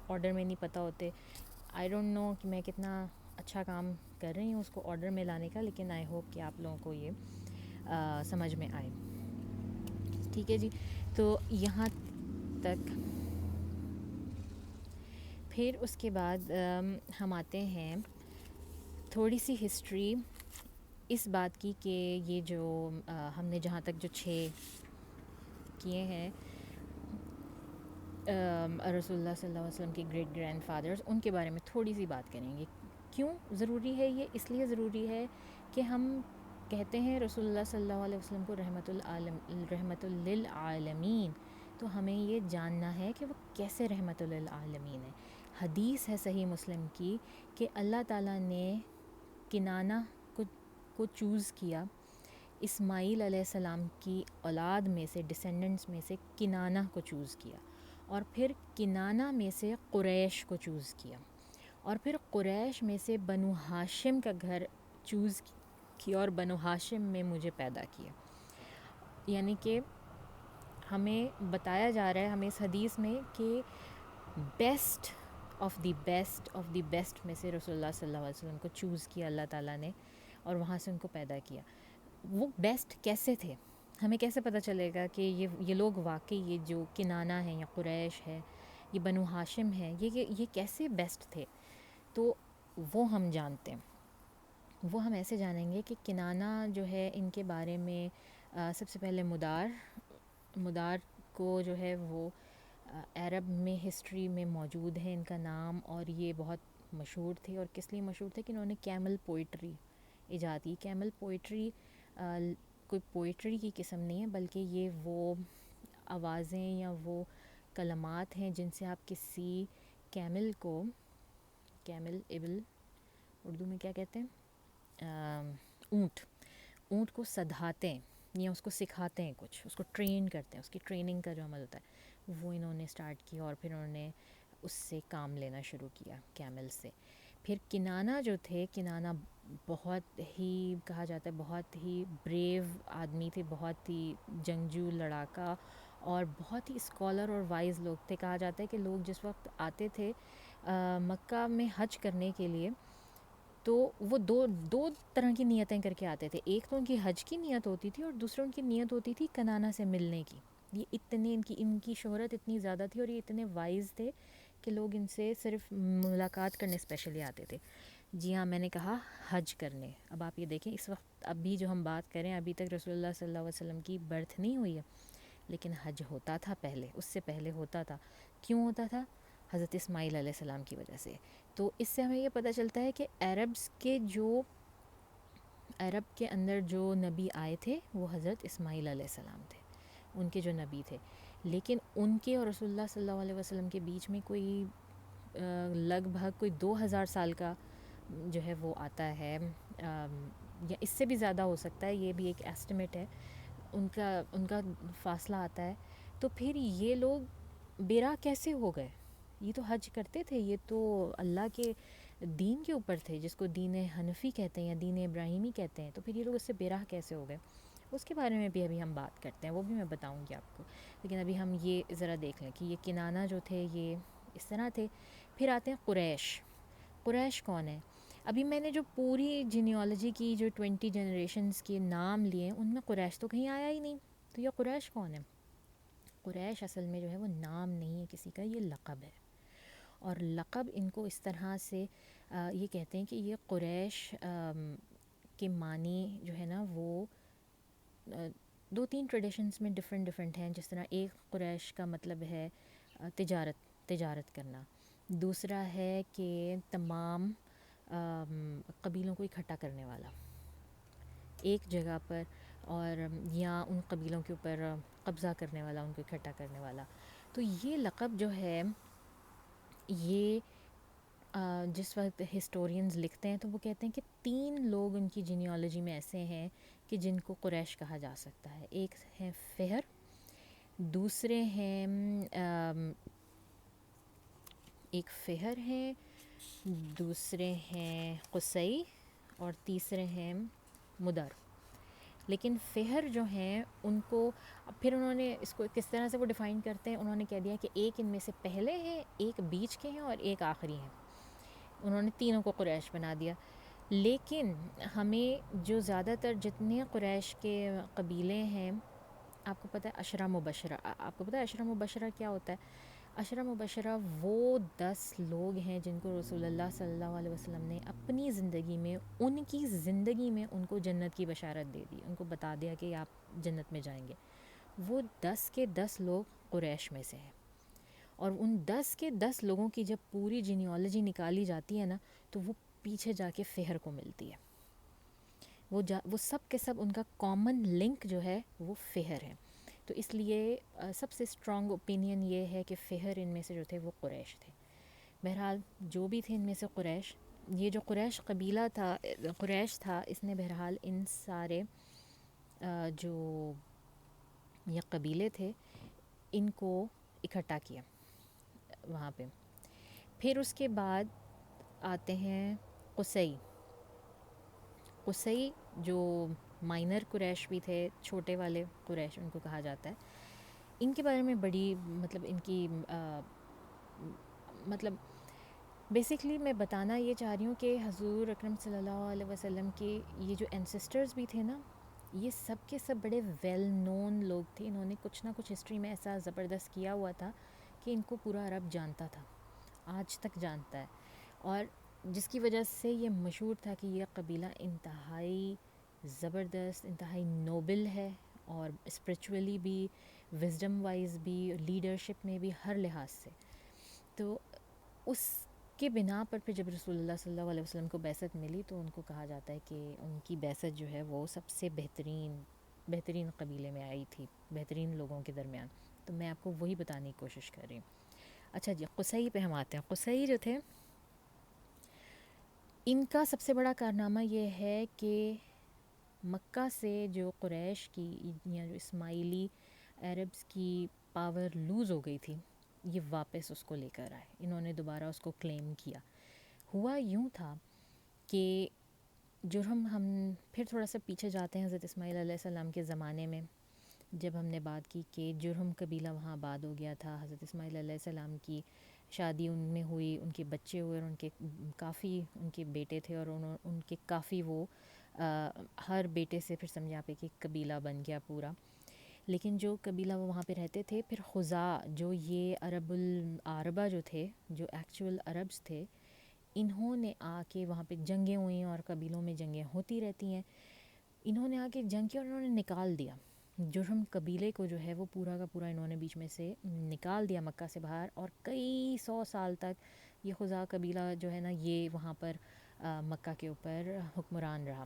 آرڈر میں نہیں پتہ ہوتے. آئی ڈونٹ نو کہ میں کتنا اچھا کام کر رہی ہوں اس کو آرڈر میں لانے کا، لیکن آئی ہوپ کہ آپ لوگوں کو یہ سمجھ میں آئے. ٹھیک ہے جی. تو یہاں تک. پھر اس کے بعد ہم آتے ہیں تھوڑی سی ہسٹری اس بات کی کہ یہ جو ہم نے جہاں تک جو 6 کیے ہیں رسول اللہ صلی اللہ علیہ وسلم کے گریٹ گرینڈ فادرز، ان کے بارے میں تھوڑی سی بات کریں گے. کیوں ضروری ہے یہ؟ اس لیے ضروری ہے کہ ہم کہتے ہیں رسول اللہ صلی اللہ علیہ وسلم کو رحمت للعالمین، تو ہمیں یہ جاننا ہے کہ وہ کیسے رحمت للعالمین ہے. حدیث ہے صحیح مسلم کی کہ اللہ تعالیٰ نے کنانہ کو چوز کیا، اسماعیل علیہ السلام کی اولاد میں سے، ڈسینڈنٹس میں سے کنانہ کو چوز کیا، اور پھر کنانہ میں سے قریش کو چوز کیا، اور پھر قریش میں سے بنو ہاشم کا گھر چوز کیا اور بنو ہاشم میں مجھے پیدا کیا. یعنی کہ ہمیں بتایا جا رہا ہے ہمیں اس حدیث میں کہ بیسٹ آف دی بیسٹ میں سے رسول اللہ صلی اللہ علیہ وسلم کو چوز کیا اللہ تعالیٰ نے اور وہاں سے ان کو پیدا کیا. وہ بیسٹ کیسے تھے؟ ہمیں کیسے پتہ چلے گا کہ یہ لوگ واقعی یہ جو کنانہ ہیں یا قریش ہے، یہ بنو ہاشم ہے، یہ کیسے بیسٹ تھے؟ تو وہ ہم جانتے ہیں. وہ ہم ایسے جانیں گے کہ کنانہ جو ہے ان کے بارے میں سب سے پہلے مدار کو جو ہے وہ عرب میں ہسٹری میں موجود ہے ان کا نام، اور یہ بہت مشہور تھے. اور کس لیے مشہور تھے کہ انہوں نے کیمل پوئٹری ایجاد کی. کیمل پوئٹری کوئی پوئٹری کی قسم نہیں ہے، بلکہ یہ وہ آوازیں یا وہ کلمات ہیں جن سے آپ کسی کیمل ایبل اردو میں کیا کہتے ہیں، اونٹ کو سدھاتے ہیں یا اس کو سکھاتے ہیں، کچھ اس کو ٹرین کرتے ہیں، اس کی ٹریننگ کا جو عمل ہوتا ہے وہ انہوں نے سٹارٹ کیا، اور پھر انہوں نے اس سے کام لینا شروع کیا کیمل سے. پھر کنانہ جو تھے، کنانہ بہت ہی کہا جاتا ہے بہت ہی بریو آدمی تھے، بہت ہی جنگجو لڑاکا اور بہت ہی اسکالر اور وائز لوگ تھے. کہا جاتا ہے کہ لوگ جس وقت آتے تھے مکہ میں حج کرنے کے لیے تو وہ دو طرح کی نیتیں کر کے آتے تھے. ایک تو ان کی حج کی نیت ہوتی تھی اور دوسرا ان کی نیت ہوتی تھی کنانہ سے ملنے کی. یہ اتنے ان کی شہرت اتنی زیادہ تھی اور یہ اتنے وائز تھے کہ لوگ ان سے صرف ملاقات کرنے اسپیشلی آتے تھے. جی ہاں، میں نے کہا حج کرنے. اب آپ یہ دیکھیں اس وقت ابھی جو ہم بات کریں ابھی تک رسول اللہ صلی اللہ علیہ وسلم کی برتھ نہیں ہوئی ہے، لیکن حج ہوتا تھا پہلے، اس سے پہلے ہوتا تھا. کیوں ہوتا تھا؟ حضرت اسماعیل علیہ السلام کی وجہ سے. تو اس سے ہمیں یہ پتہ چلتا ہے کہ عرب کے اندر جو نبی آئے تھے وہ حضرت اسماعیل علیہ السلام تھے، ان کے جو نبی تھے. لیکن ان کے اور رسول اللہ صلی اللہ علیہ وسلم کے بیچ میں کوئی لگ بھگ کوئی 2000 سال کا جو ہے وہ آتا ہے، یا اس سے بھی زیادہ ہو سکتا ہے، یہ بھی ایک ایسٹیمیٹ ہے، ان کا فاصلہ آتا ہے. تو پھر یہ لوگ بیراہ کیسے ہو گئے؟ یہ تو حج کرتے تھے، یہ تو اللہ کے دین کے اوپر تھے جس کو دین حنفی کہتے ہیں یا دین ابراہیمی کہتے ہیں. تو پھر یہ لوگ اس سے بیراہ کیسے ہو گئے؟ اس کے بارے میں بھی ابھی ہم بات کرتے ہیں، وہ بھی میں بتاؤں گی آپ کو. لیکن ابھی ہم یہ ذرا دیکھ لیں کہ یہ کنانہ جو تھے یہ اس طرح تھے. پھر آتے ہیں قریش. قریش کون ہے؟ ابھی میں نے جو پوری جینیالوجی کی جو 20 جنریشنز کے نام لیے ان میں قریش تو کہیں آیا ہی نہیں. تو یہ قریش کون ہے؟ قریش اصل میں جو ہے وہ نام نہیں ہے کسی کا، یہ لقب ہے. اور لقب ان کو اس طرح سے یہ کہتے ہیں کہ یہ قریش کے معنی جو ہے نا وہ 2-3 ٹریڈیشنز میں ڈفرینٹ ہیں. جس طرح ایک قریش کا مطلب ہے تجارت کرنا، دوسرا ہے کہ تمام قبیلوں کو اکٹھا کرنے والا ایک جگہ پر، اور یا ان قبیلوں کے اوپر قبضہ کرنے والا، ان کو اکٹھا کرنے والا. تو یہ لقب جو ہے یہ جس وقت ہسٹورینز لکھتے ہیں تو وہ کہتے ہیں کہ 3 لوگ ان کی جینیالوجی میں ایسے ہیں کہ جن کو قریش کہا جا سکتا ہے. ایک ہے فہر، دوسرے ہیں ایک فہر ہیں، دوسرے ہیں قصی، اور تیسرے ہیں مدر. لیکن فہر جو ہیں ان کو پھر انہوں نے اس کو کس طرح سے وہ ڈیفائن کرتے ہیں، انہوں نے کہہ دیا کہ ایک ان میں سے پہلے ہیں، ایک بیچ کے ہیں، اور ایک آخری ہیں. انہوں نے تینوں کو قریش بنا دیا. لیکن ہمیں جو زیادہ تر جتنے قریش کے قبیلے ہیں، آپ کو پتہ ہے عشرہ مبشرہ، آپ کو پتہ ہے عشرہ مبشرہ کیا ہوتا ہے؟ عشرہ مبشرہ وہ 10 لوگ ہیں جن کو رسول اللہ صلی اللہ علیہ وسلم نے اپنی زندگی میں، ان کی زندگی میں ان کو جنت کی بشارت دے دی، ان کو بتا دیا کہ آپ جنت میں جائیں گے. وہ 10 کے 10 لوگ قریش میں سے ہیں. اور ان 10 کے 10 لوگوں کی جب پوری جینیالوجی نکالی جاتی ہے نا تو وہ پیچھے جا کے فہر کو ملتی ہے. وہ سب کے سب ان کا کامن لنک جو ہے وہ فہر ہے. تو اس لیے سب سے اسٹرانگ اوپینین یہ ہے کہ فہر ان میں سے جو تھے وہ قریش تھے. بہرحال جو بھی تھے ان میں سے قریش، یہ جو قریش قبیلہ تھا، قریش تھا، اس نے بہرحال ان سارے جو یہ قبیلے تھے ان کو اکٹھا کیا وہاں پہ. پھر اس کے بعد آتے ہیں قصی. قصی جو مائنر قریش بھی تھے، چھوٹے والے قریش ان کو کہا جاتا ہے. ان کے بارے میں بڑی مطلب ان کی مطلب بیسکلی میں بتانا یہ چاہ رہی ہوں کہ حضور اکرم صلی اللہ علیہ وسلم کے یہ جو انسسٹرز بھی تھے نا، یہ سب کے سب بڑے ویل نون لوگ تھے. انہوں نے کچھ نہ کچھ ہسٹری میں ایسا زبردست کیا ہوا تھا کہ ان کو پورا عرب جانتا تھا، آج تک جانتا ہے. اور جس کی وجہ سے یہ مشہور تھا کہ یہ قبیلہ انتہائی زبردست، انتہائی نوبل ہے، اور اسپریچولی بھی، وزڈم وائز بھی، لیڈرشپ میں بھی، ہر لحاظ سے. تو اس کے بنا پر پھر جب رسول اللہ صلی اللہ علیہ وسلم کو بعثت ملی تو ان کو کہا جاتا ہے کہ ان کی بعثت جو ہے وہ سب سے بہترین قبیلے میں آئی تھی، بہترین لوگوں کے درمیان. تو میں آپ کو وہی بتانے کی کوشش کر رہی ہوں. اچھا جی، قصی پہ ہم آتے ہیں. قصی جو تھے ان کا سب سے بڑا کارنامہ یہ ہے کہ مکہ سے جو قریش کی یا جو اسماعیلی عربس کی پاور لوز ہو گئی تھی، یہ واپس اس کو لے کر آئے. انہوں نے دوبارہ اس کو کلیم کیا. ہوا یوں تھا کہ جرہم، ہم پھر تھوڑا سا پیچھے جاتے ہیں حضرت اسماعیل علیہ السلام کے زمانے میں، جب ہم نے بات کی کہ جرہم قبیلہ وہاں آباد ہو گیا تھا. حضرت اسماعیل علیہ السلام کی شادی ان میں ہوئی، ان کے بچے ہوئے، اور ان کے کافی ان کے بیٹے تھے، اور ان کے کافی وہ ہر بیٹے سے پھر سمجھا پہ کہ قبیلہ بن گیا پورا. لیکن جو قبیلہ وہ وہاں پہ رہتے تھے، پھر خزاع جو یہ عرب العربہ جو تھے، جو ایکچول عربس تھے، انہوں نے آ کے وہاں پہ جنگیں ہوئیں، اور قبیلوں میں جنگیں ہوتی رہتی ہیں. انہوں نے آ کے جنگ کی اور انہوں نے نکال دیا جرہم قبیلے کو، جو ہے وہ پورا کا پورا انہوں نے بیچ میں سے نکال دیا مکہ سے باہر. اور کئی 100 سال تک یہ خزاع قبیلہ جو ہے نا یہ وہاں پر مکہ کے اوپر حکمران رہا.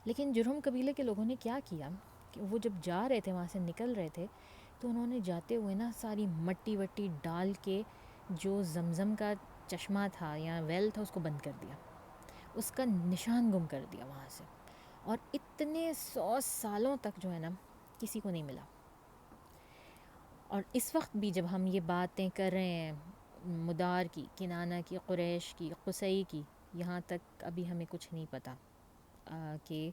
لیکن جرہم قبیلے کے لوگوں نے کیا کیا کہ وہ جب جا رہے تھے، وہاں سے نکل رہے تھے، تو انہوں نے جاتے ہوئے نا ساری مٹی وٹی ڈال کے جو زمزم کا چشمہ تھا یا ویل تھا اس کو بند کر دیا، اس کا نشان گم کر دیا وہاں سے. اور اتنے 100 سالوں تک جو ہے نا کسی کو نہیں ملا. اور اس وقت بھی جب ہم یہ باتیں کر رہے ہیں مدار کی، کنانہ کی، قریش کی، قصی کی، یہاں تک ابھی ہمیں کچھ نہیں پتہ کہ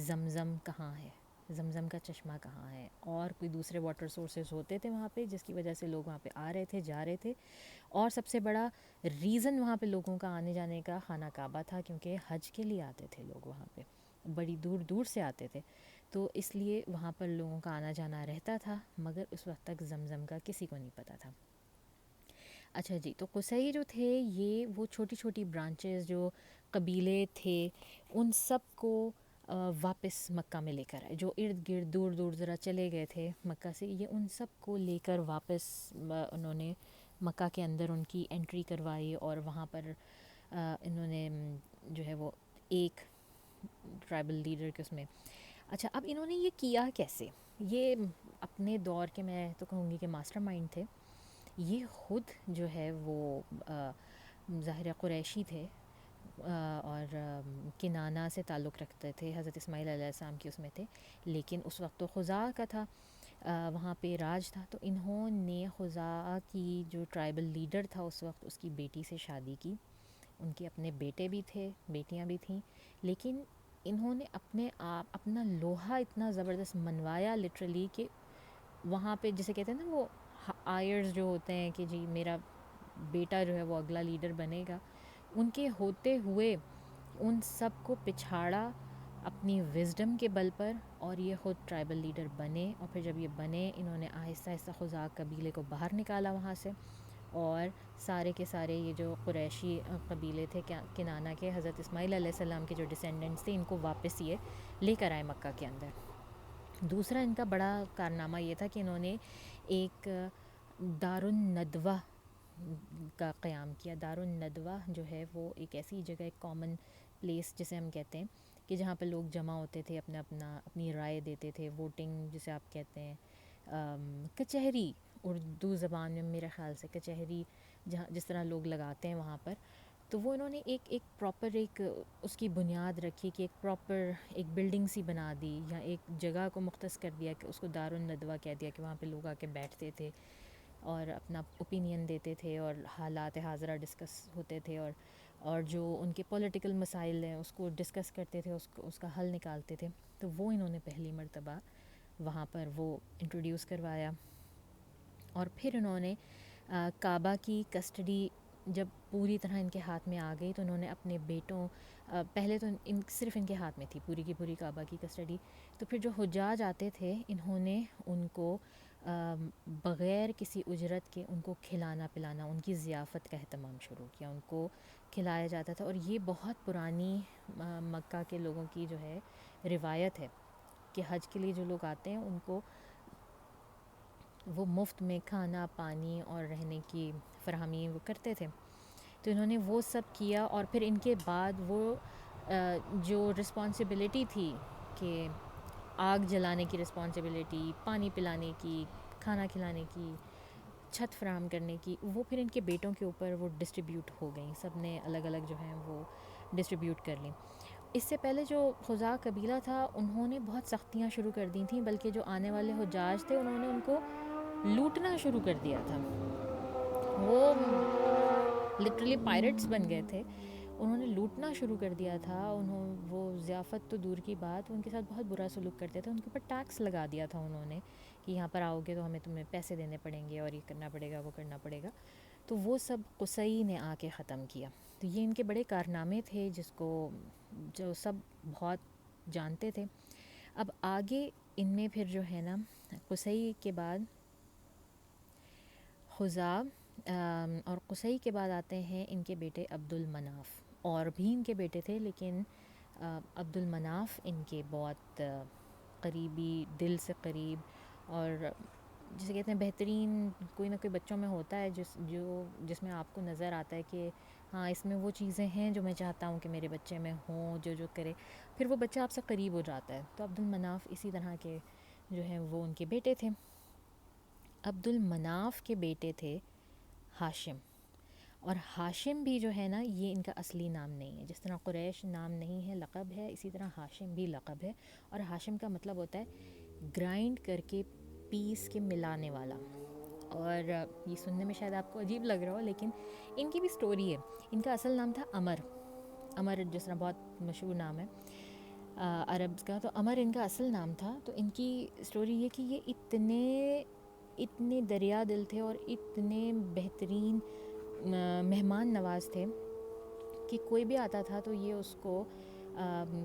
زمزم کہاں ہے. زمزم کا چشمہ کہاں ہے، اور کوئی دوسرے واٹر سورسز ہوتے تھے وہاں پہ جس کی وجہ سے لوگ وہاں پہ آ رہے تھے جا رہے تھے. اور سب سے بڑا ریزن وہاں پہ لوگوں کا آنے جانے کا خانہ کعبہ تھا، کیونکہ حج کے لیے آتے تھے لوگ وہاں پہ، بڑی دور دور سے آتے تھے، تو اس لیے وہاں پر لوگوں کا آنا جانا رہتا تھا. مگر اس وقت تک زمزم کا کسی کو نہیں پتہ تھا. اچھا جی، تو قصی جو تھے یہ وہ چھوٹی چھوٹی برانچز جو قبیلے تھے ان سب کو واپس مکہ میں لے کر آئے، جو ارد گرد دور دور ذرا چلے گئے تھے مکہ سے، یہ ان سب کو لے کر واپس انہوں نے مکہ کے اندر ان کی انٹری کروائی، اور وہاں پر انہوں نے جو ہے وہ ایک ٹرائبل لیڈر کے اس میں. اچھا، اب انہوں نے یہ کیا کیسے؟ یہ اپنے دور کے میں تو کہوں گی کہ ماسٹر مائنڈ تھے. یہ خود جو ہے وہ ظاہر قریشی تھے، اور کنانہ سے تعلق رکھتے تھے، حضرت اسماعیل علیہ السلام کی اس میں تھے، لیکن اس وقت تو خزاع کا تھا وہاں پہ راج تھا. تو انہوں نے خزاع کی جو ٹرائبل لیڈر تھا اس وقت، اس کی بیٹی سے شادی کی. ان کے اپنے بیٹے بھی تھے، بیٹیاں بھی تھیں، لیکن انہوں نے اپنے آپ اپنا لوہا اتنا زبردست منوایا لٹرلی کہ وہاں پہ جسے کہتے ہیں نا وہ آئرز جو ہوتے ہیں کہ جی میرا بیٹا جو ہے وہ اگلا لیڈر بنے گا، ان کے ہوتے ہوئے ان سب کو پچھاڑا اپنی وزڈم کے بل پر، اور یہ خود ٹرائبل لیڈر بنے. اور پھر جب یہ بنے، انہوں نے آہستہ آہستہ خزاع قبیلے کو باہر نکالا وہاں سے، اور سارے کے سارے یہ جو قریشی قبیلے تھے کنانہ کے، حضرت اسماعیل علیہ السلام کے جو ڈسینڈنٹس تھے، ان کو واپس یہ لے کر آئے مکہ کے اندر. دوسرا ان کا بڑا کارنامہ یہ تھا کہ انہوں نے ایک دارالندوہ کا قیام کیا. دارالندوہ جو ہے وہ ایک ایسی جگہ، ایک کامن پلیس جسے ہم کہتے ہیں، کہ جہاں پہ لوگ جمع ہوتے تھے، اپنی رائے دیتے تھے، ووٹنگ جسے آپ کہتے ہیں، کچہری اردو زبان میں میرے خیال سے کچہری جہاں جس طرح لوگ لگاتے ہیں وہاں پر. تو وہ انہوں نے ایک پراپر ایک اس کی بنیاد رکھی کہ ایک پراپر ایک بلڈنگ سی بنا دی، یا ایک جگہ کو مختص کر دیا کہ اس کو دارالندوہ کہہ دیا، کہ وہاں پہ لوگ آ کے بیٹھتے تھے اور اپنا اوپینین دیتے تھے، اور حالات حاضرہ ڈسکس ہوتے تھے، اور جو ان کے پولیٹیکل مسائل ہیں اس کو ڈسکس کرتے تھے، اس کا حل نکالتے تھے. تو وہ انہوں نے پہلی مرتبہ وہاں پر وہ انٹروڈیوس کروایا. اور پھر انہوں نے کعبہ کی کسٹڈی جب پوری طرح ان کے ہاتھ میں آ گئی، تو انہوں نے اپنے بیٹوں، پہلے تو صرف ان کے ہاتھ میں تھی پوری کی پوری کعبہ کی کسٹڈی. تو پھر جو حجاج آتے تھے، انہوں نے ان کو بغیر کسی اجرت کے ان کو کھلانا پلانا، ان کی ضیافت کا اہتمام شروع کیا. ان کو کھلایا جاتا تھا، اور یہ بہت پرانی مکہ کے لوگوں کی جو ہے روایت ہے کہ حج کے لیے جو لوگ آتے ہیں ان کو وہ مفت میں کھانا پانی اور رہنے کی فراہمی وہ کرتے تھے. تو انہوں نے وہ سب کیا، اور پھر ان کے بعد وہ جو رسپانسبلٹی تھی کہ آگ جلانے کی رسپانسبلٹی، پانی پلانے کی، کھانا کھلانے کی، چھت فراہم کرنے کی، وہ پھر ان کے بیٹوں کے اوپر وہ ڈسٹریبیوٹ ہو گئیں. سب نے الگ الگ جو ہیں وہ ڈسٹریبیوٹ کر لیں. اس سے پہلے جو خزاع قبیلہ تھا انہوں نے بہت سختیاں شروع کر دی تھیں، بلکہ جو آنے والے حجاج تھے انہوں نے ان کو لوٹنا شروع کر دیا تھا. وہ لٹرلی پائرٹس بن گئے تھے. انہوں نے لوٹنا شروع کر دیا تھا. وہ ضیافت تو دور کی بات، ان کے ساتھ بہت برا سلوک کرتے تھے. ان کے اوپر ٹیکس لگا دیا تھا انہوں نے کہ یہاں پر آؤ گے تو تمہیں پیسے دینے پڑیں گے، اور یہ کرنا پڑے گا، وہ کرنا پڑے گا. تو وہ سب قصی نے آ کے ختم کیا. تو یہ ان کے بڑے کارنامے تھے جو سب بہت جانتے تھے. اب آگے ان میں پھر جو ہے نا قصی کے بعد خزاع، اور قصی کے بعد آتے ہیں ان کے بیٹے عبد المناف. اور بھی ان کے بیٹے تھے، لیکن عبد المناف ان کے بہت قریبی، دل سے قریب، اور جسے کہتے ہیں بہترین کوئی نہ کوئی بچوں میں ہوتا ہے جس میں آپ کو نظر آتا ہے کہ ہاں اس میں وہ چیزیں ہیں جو میں چاہتا ہوں کہ میرے بچے میں ہوں، جو کرے، پھر وہ بچہ آپ سے قریب ہو جاتا ہے. تو عبد المناف اسی طرح کے جو ہیں وہ ان کے بیٹے تھے. عبد المناف کے بیٹے تھے ہاشم. اور ہاشم بھی جو ہے نا یہ ان کا اصلی نام نہیں ہے. جس طرح قریش نام نہیں ہے، لقب ہے، اسی طرح ہاشم بھی لقب ہے. اور ہاشم کا مطلب ہوتا ہے گرائنڈ کر کے پیس کے ملانے والا. اور یہ سننے میں شاید آپ کو عجیب لگ رہا ہو، لیکن ان کی بھی سٹوری ہے. ان کا اصل نام تھا عمر. جس طرح بہت مشہور نام ہے. عربز کا. تو عمر ان کا اصل نام تھا. تو ان کی اسٹوری یہ کہ یہ اتنے دریا دل تھے اور اتنے بہترین مہمان نواز تھے کہ کوئی بھی آتا تھا تو یہ اس کو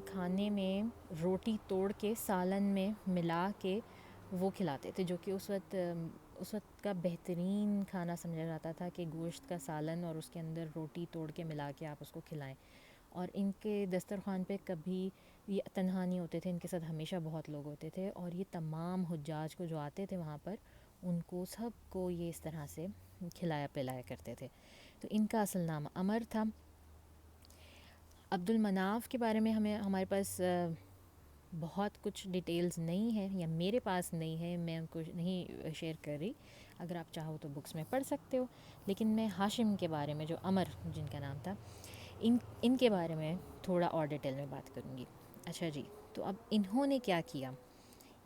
کھانے میں روٹی توڑ کے سالن میں ملا کے وہ کھلاتے تھے، جو کہ اس وقت کا بہترین کھانا سمجھا جاتا تھا کہ گوشت کا سالن اور اس کے اندر روٹی توڑ کے ملا کے آپ اس کو کھلائیں. اور ان کے دسترخوان پہ کبھی یہ تنہا نہیں ہوتے تھے، ان کے ساتھ ہمیشہ بہت لوگ ہوتے تھے. اور یہ تمام حجاج کو جو آتے تھے وہاں پر، ان کو سب کو یہ اس طرح سے کھلایا پلایا کرتے تھے. تو ان کا اصل نام عمر تھا. عبد المناف کے بارے میں ہمارے پاس بہت کچھ ڈیٹیلز نہیں ہے، یا میرے پاس نہیں ہے، میں ان کو نہیں شیئر کر رہی. اگر آپ چاہو تو بکس میں پڑھ سکتے ہو. لیکن میں ہاشم کے بارے میں، جو عمر جن کا نام تھا، ان کے بارے میں تھوڑا اور ڈیٹیل میں بات کروں گی. اچھا جی، تو اب انہوں نے کیا کیا؟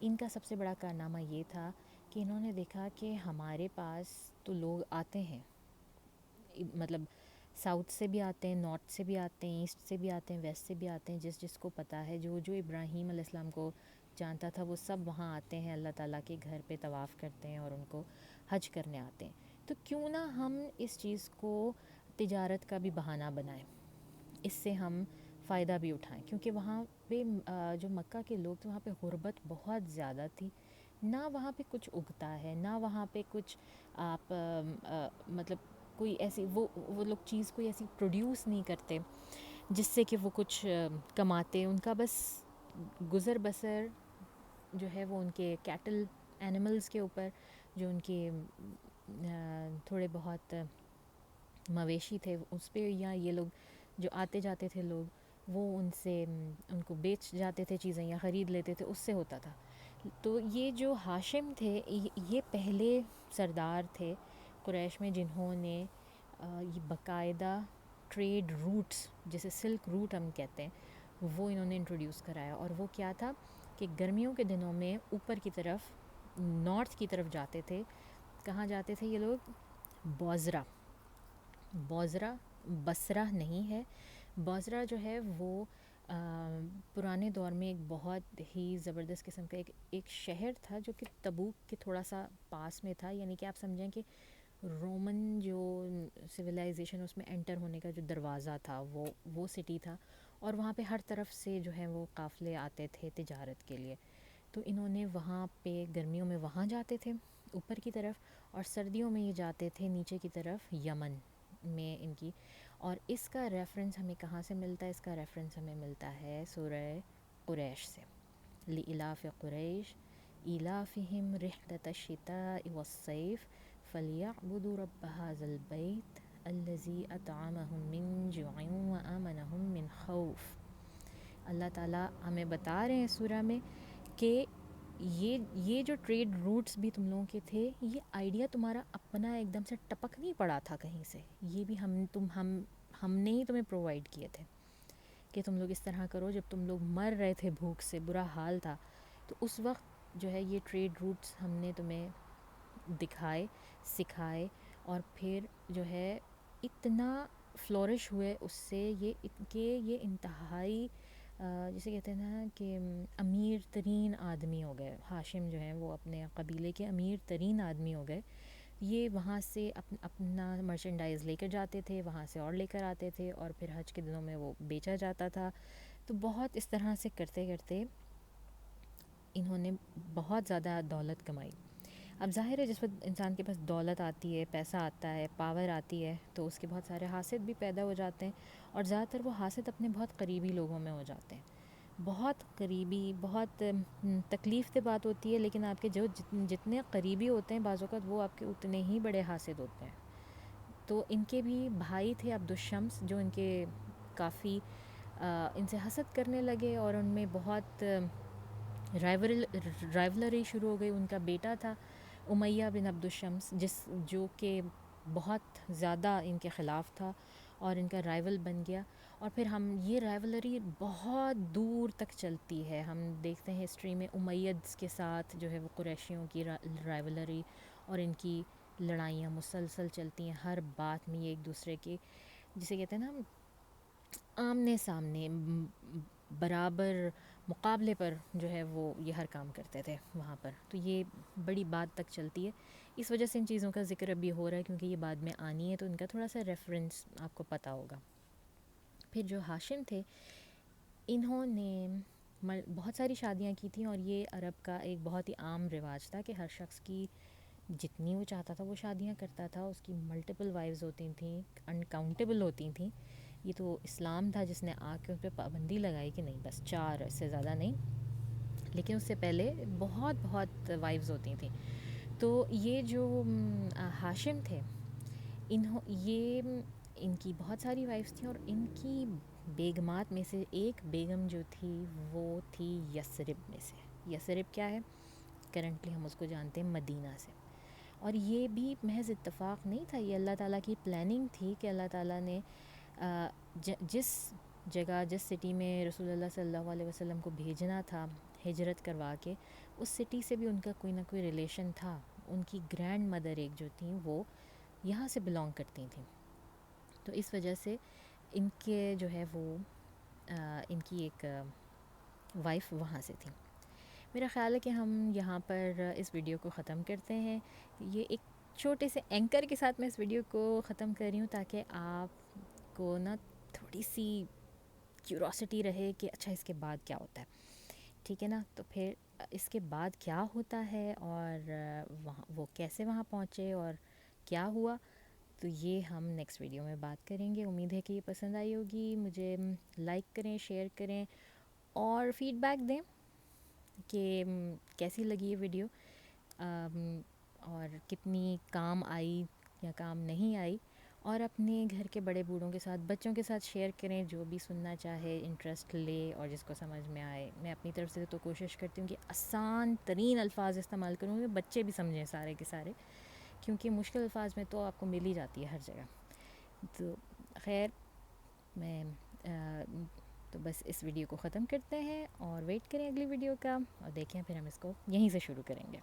ان کا سب سے بڑا کارنامہ یہ تھا کہ انہوں نے دیکھا کہ ہمارے پاس تو لوگ آتے ہیں، مطلب ساؤتھ سے بھی آتے ہیں، نارتھ سے بھی آتے ہیں، ایسٹ سے بھی آتے ہیں، ویسٹ سے بھی آتے ہیں. جس کو پتہ ہے، جو ابراہیم علیہ السلام کو جانتا تھا، وہ سب وہاں آتے ہیں، اللہ تعالیٰ کے گھر پہ طواف کرتے ہیں اور ان کو حج کرنے آتے ہیں. تو کیوں نہ ہم اس چیز کو تجارت کا بھی بہانہ بنائیں، اس سے ہم فائدہ بھی اٹھائیں. کیونکہ وہاں پہ جو مکہ کے لوگ تھے، وہاں پہ غربت بہت زیادہ تھی. نہ وہاں پہ کچھ اگتا ہے، نہ وہاں پہ کچھ آپ مطلب کوئی ایسی وہ لوگ چیز کوئی ایسی پروڈیوس نہیں کرتے جس سے کہ وہ کچھ کماتے. ان کا بس گزر بسر جو ہے وہ ان کے کیٹل اینیملز کے اوپر، جو ان کے تھوڑے بہت مویشی تھے اس پہ، یا یہ لوگ جو آتے جاتے تھے لوگ، وہ ان کو بیچ جاتے تھے چیزیں یا خرید لیتے تھے، اس سے ہوتا تھا. تو یہ جو ہاشم تھے، یہ پہلے سردار تھے قریش میں جنہوں نے یہ باقاعدہ ٹریڈ روٹس، جیسے سلک روٹ ہم کہتے ہیں، وہ انہوں نے انٹروڈیوس کرایا. اور وہ کیا تھا کہ گرمیوں کے دنوں میں اوپر کی طرف، نارتھ کی طرف جاتے تھے. کہاں جاتے تھے یہ لوگ؟ بوزرا. بصرہ نہیں ہے. بوزرا جو ہے وہ پرانے دور میں ایک بہت ہی زبردست قسم کا ایک شہر تھا، جو کہ تبوک کے تھوڑا سا پاس میں تھا. یعنی کہ آپ سمجھیں کہ رومن جو سویلائزیشن، اس میں انٹر ہونے کا جو دروازہ تھا، وہ سٹی تھا. اور وہاں پہ ہر طرف سے جو ہے وہ قافلے آتے تھے تجارت کے لیے. تو انہوں نے وہاں پہ گرمیوں میں وہاں جاتے تھے اوپر کی طرف، اور سردیوں میں یہ جاتے تھے نیچے کی طرف یمن میں ان کی. اور اس کا ریفرنس ہمیں کہاں سے ملتا ہے؟ اس کا ریفرنس ہمیں ملتا ہے سورہ قریش سے. لإلاف قریش ایلافہم رحلۃ الشتاء والصیف فلیعبدوا رب ھذا البیت الذی اطعمہم من جوع وآمنہم من خوف. اللہ تعالیٰ ہمیں بتا رہے ہیں سورہ میں کہ یہ جو ٹریڈ روٹس بھی تم لوگوں کے تھے، یہ آئیڈیا تمہارا اپنا ایک دم سے ٹپک نہیں پڑا تھا کہیں سے. یہ بھی ہم نے ہی تمہیں پرووائڈ کیے تھے کہ تم لوگ اس طرح کرو. جب تم لوگ مر رہے تھے بھوک سے، برا حال تھا، تو اس وقت جو ہے یہ ٹریڈ روٹس ہم نے تمہیں دکھائے، سکھائے. اور پھر جو ہے اتنا فلورش ہوئے اس سے، یہ انتہائی جسے کہتے ہیں نا کہ امیر ترین آدمی ہو گئے. ہاشم جو ہیں وہ اپنے قبیلے کے امیر ترین آدمی ہو گئے. یہ وہاں سے اپنا مرچنڈائز لے کر جاتے تھے، وہاں سے اور لے کر آتے تھے، اور پھر حج کے دنوں میں وہ بیچا جاتا تھا. تو بہت اس طرح سے کرتے کرتے انہوں نے بہت زیادہ دولت کمائی. اب ظاہر ہے جس وقت انسان کے پاس دولت آتی ہے، پیسہ آتا ہے، پاور آتی ہے، تو اس کے بہت سارے حاسد بھی پیدا ہو جاتے ہیں. اور زیادہ تر وہ حاسد اپنے بہت قریبی لوگوں میں ہو جاتے ہیں. بہت قریبی، بہت تکلیف دہ بات ہوتی ہے، لیکن آپ کے جو جتنے قریبی ہوتے ہیں بعض اوقات وہ آپ کے اتنے ہی بڑے حاسد ہوتے ہیں. تو ان کے بھی بھائی تھے عبد الشمس، جو ان کے کافی ان سے حسد کرنے لگے، اور ان میں بہت رائولری شروع ہو گئی. ان کا بیٹا تھا امیہ بن عبد الشمس، جو کہ بہت زیادہ ان کے خلاف تھا اور ان کا رائول بن گیا. اور پھر یہ رائولری بہت دور تک چلتی ہے. ہم دیکھتے ہیں ہسٹری میں امیدز کے ساتھ جو ہے وہ قریشیوں کی رائولری اور ان کی لڑائیاں مسلسل چلتی ہیں. ہر بات میں یہ ایک دوسرے کے، جسے کہتے ہیں نا، آمنے سامنے برابر مقابلے پر جو ہے وہ یہ ہر کام کرتے تھے وہاں پر. تو یہ بڑی بات تک چلتی ہے. اس وجہ سے ان چیزوں کا ذکر ابھی ہو رہا ہے کیونکہ یہ بعد میں آنی ہے، تو ان کا تھوڑا سا ریفرنس آپ کو پتہ ہوگا. پھر جو ہاشم تھے انہوں نے بہت ساری شادیاں کی تھیں، اور یہ عرب کا ایک بہت ہی عام رواج تھا کہ ہر شخص کی جتنی وہ چاہتا تھا وہ شادیاں کرتا تھا. اس کی ملٹیپل وائفز ہوتی تھیں، انکاؤنٹیبل ہوتی تھیں. یہ تو اسلام تھا جس نے آ کے ان پہ پابندی لگائی کہ نہیں بس 4، اس سے زیادہ نہیں. لیکن اس سے پہلے بہت بہت وائفز ہوتی تھیں. تو یہ جو ہاشم تھے یہ ان کی بہت ساری وائفز تھیں، اور ان کی بیگمات میں سے ایک بیگم جو تھی وہ تھی یثرب میں سے. یثرب کیا ہے؟ کرنٹلی ہم اس کو جانتے ہیں مدینہ سے. اور یہ بھی محض اتفاق نہیں تھا، یہ اللہ تعالیٰ کی پلاننگ تھی کہ اللہ تعالیٰ نے جس جگہ جس سٹی میں رسول اللہ صلی اللہ علیہ وسلم کو بھیجنا تھا ہجرت کروا کے، اس سٹی سے بھی ان کا کوئی نہ کوئی ریلیشن تھا. ان کی گرینڈ مدر ایک جو تھیں وہ یہاں سے بلانگ کرتی تھیں. تو اس وجہ سے ان کے جو ہے وہ ان کی ایک وائف وہاں سے تھی. میرا خیال ہے کہ ہم یہاں پر اس ویڈیو کو ختم کرتے ہیں. یہ ایک چھوٹے سے اینکر کے ساتھ میں اس ویڈیو کو ختم کر رہی ہوں تاکہ آپ کو نا تھوڑی سی کیوروسٹی رہے کہ اچھا اس کے بعد کیا ہوتا ہے. ٹھیک ہے نا؟ تو پھر اس کے بعد کیا ہوتا ہے اور وہاں وہ کیسے وہاں پہنچے اور کیا ہوا، تو یہ ہم نیکسٹ ویڈیو میں بات کریں گے. امید ہے کہ یہ پسند آئی ہوگی. مجھے لائک کریں، شیئر کریں اور فیڈ بیک دیں کہ کیسی لگی یہ ویڈیو اور کتنی کام آئی یا کام نہیں آئی. اور اپنے گھر کے بڑے بوڑھوں کے ساتھ، بچوں کے ساتھ شیئر کریں، جو بھی سننا چاہے، انٹرسٹ لے اور جس کو سمجھ میں آئے. میں اپنی طرف سے تو کوشش کرتی ہوں کہ آسان ترین الفاظ استعمال کروں کہ بچے بھی سمجھیں سارے کے سارے، کیونکہ مشکل الفاظ میں تو آپ کو مل ہی جاتی ہے ہر جگہ. تو خیر میں تو بس اس ویڈیو کو ختم کرتے ہیں اور ویٹ کریں اگلی ویڈیو کا، اور دیکھیں پھر ہم اس کو یہیں سے شروع کریں گے.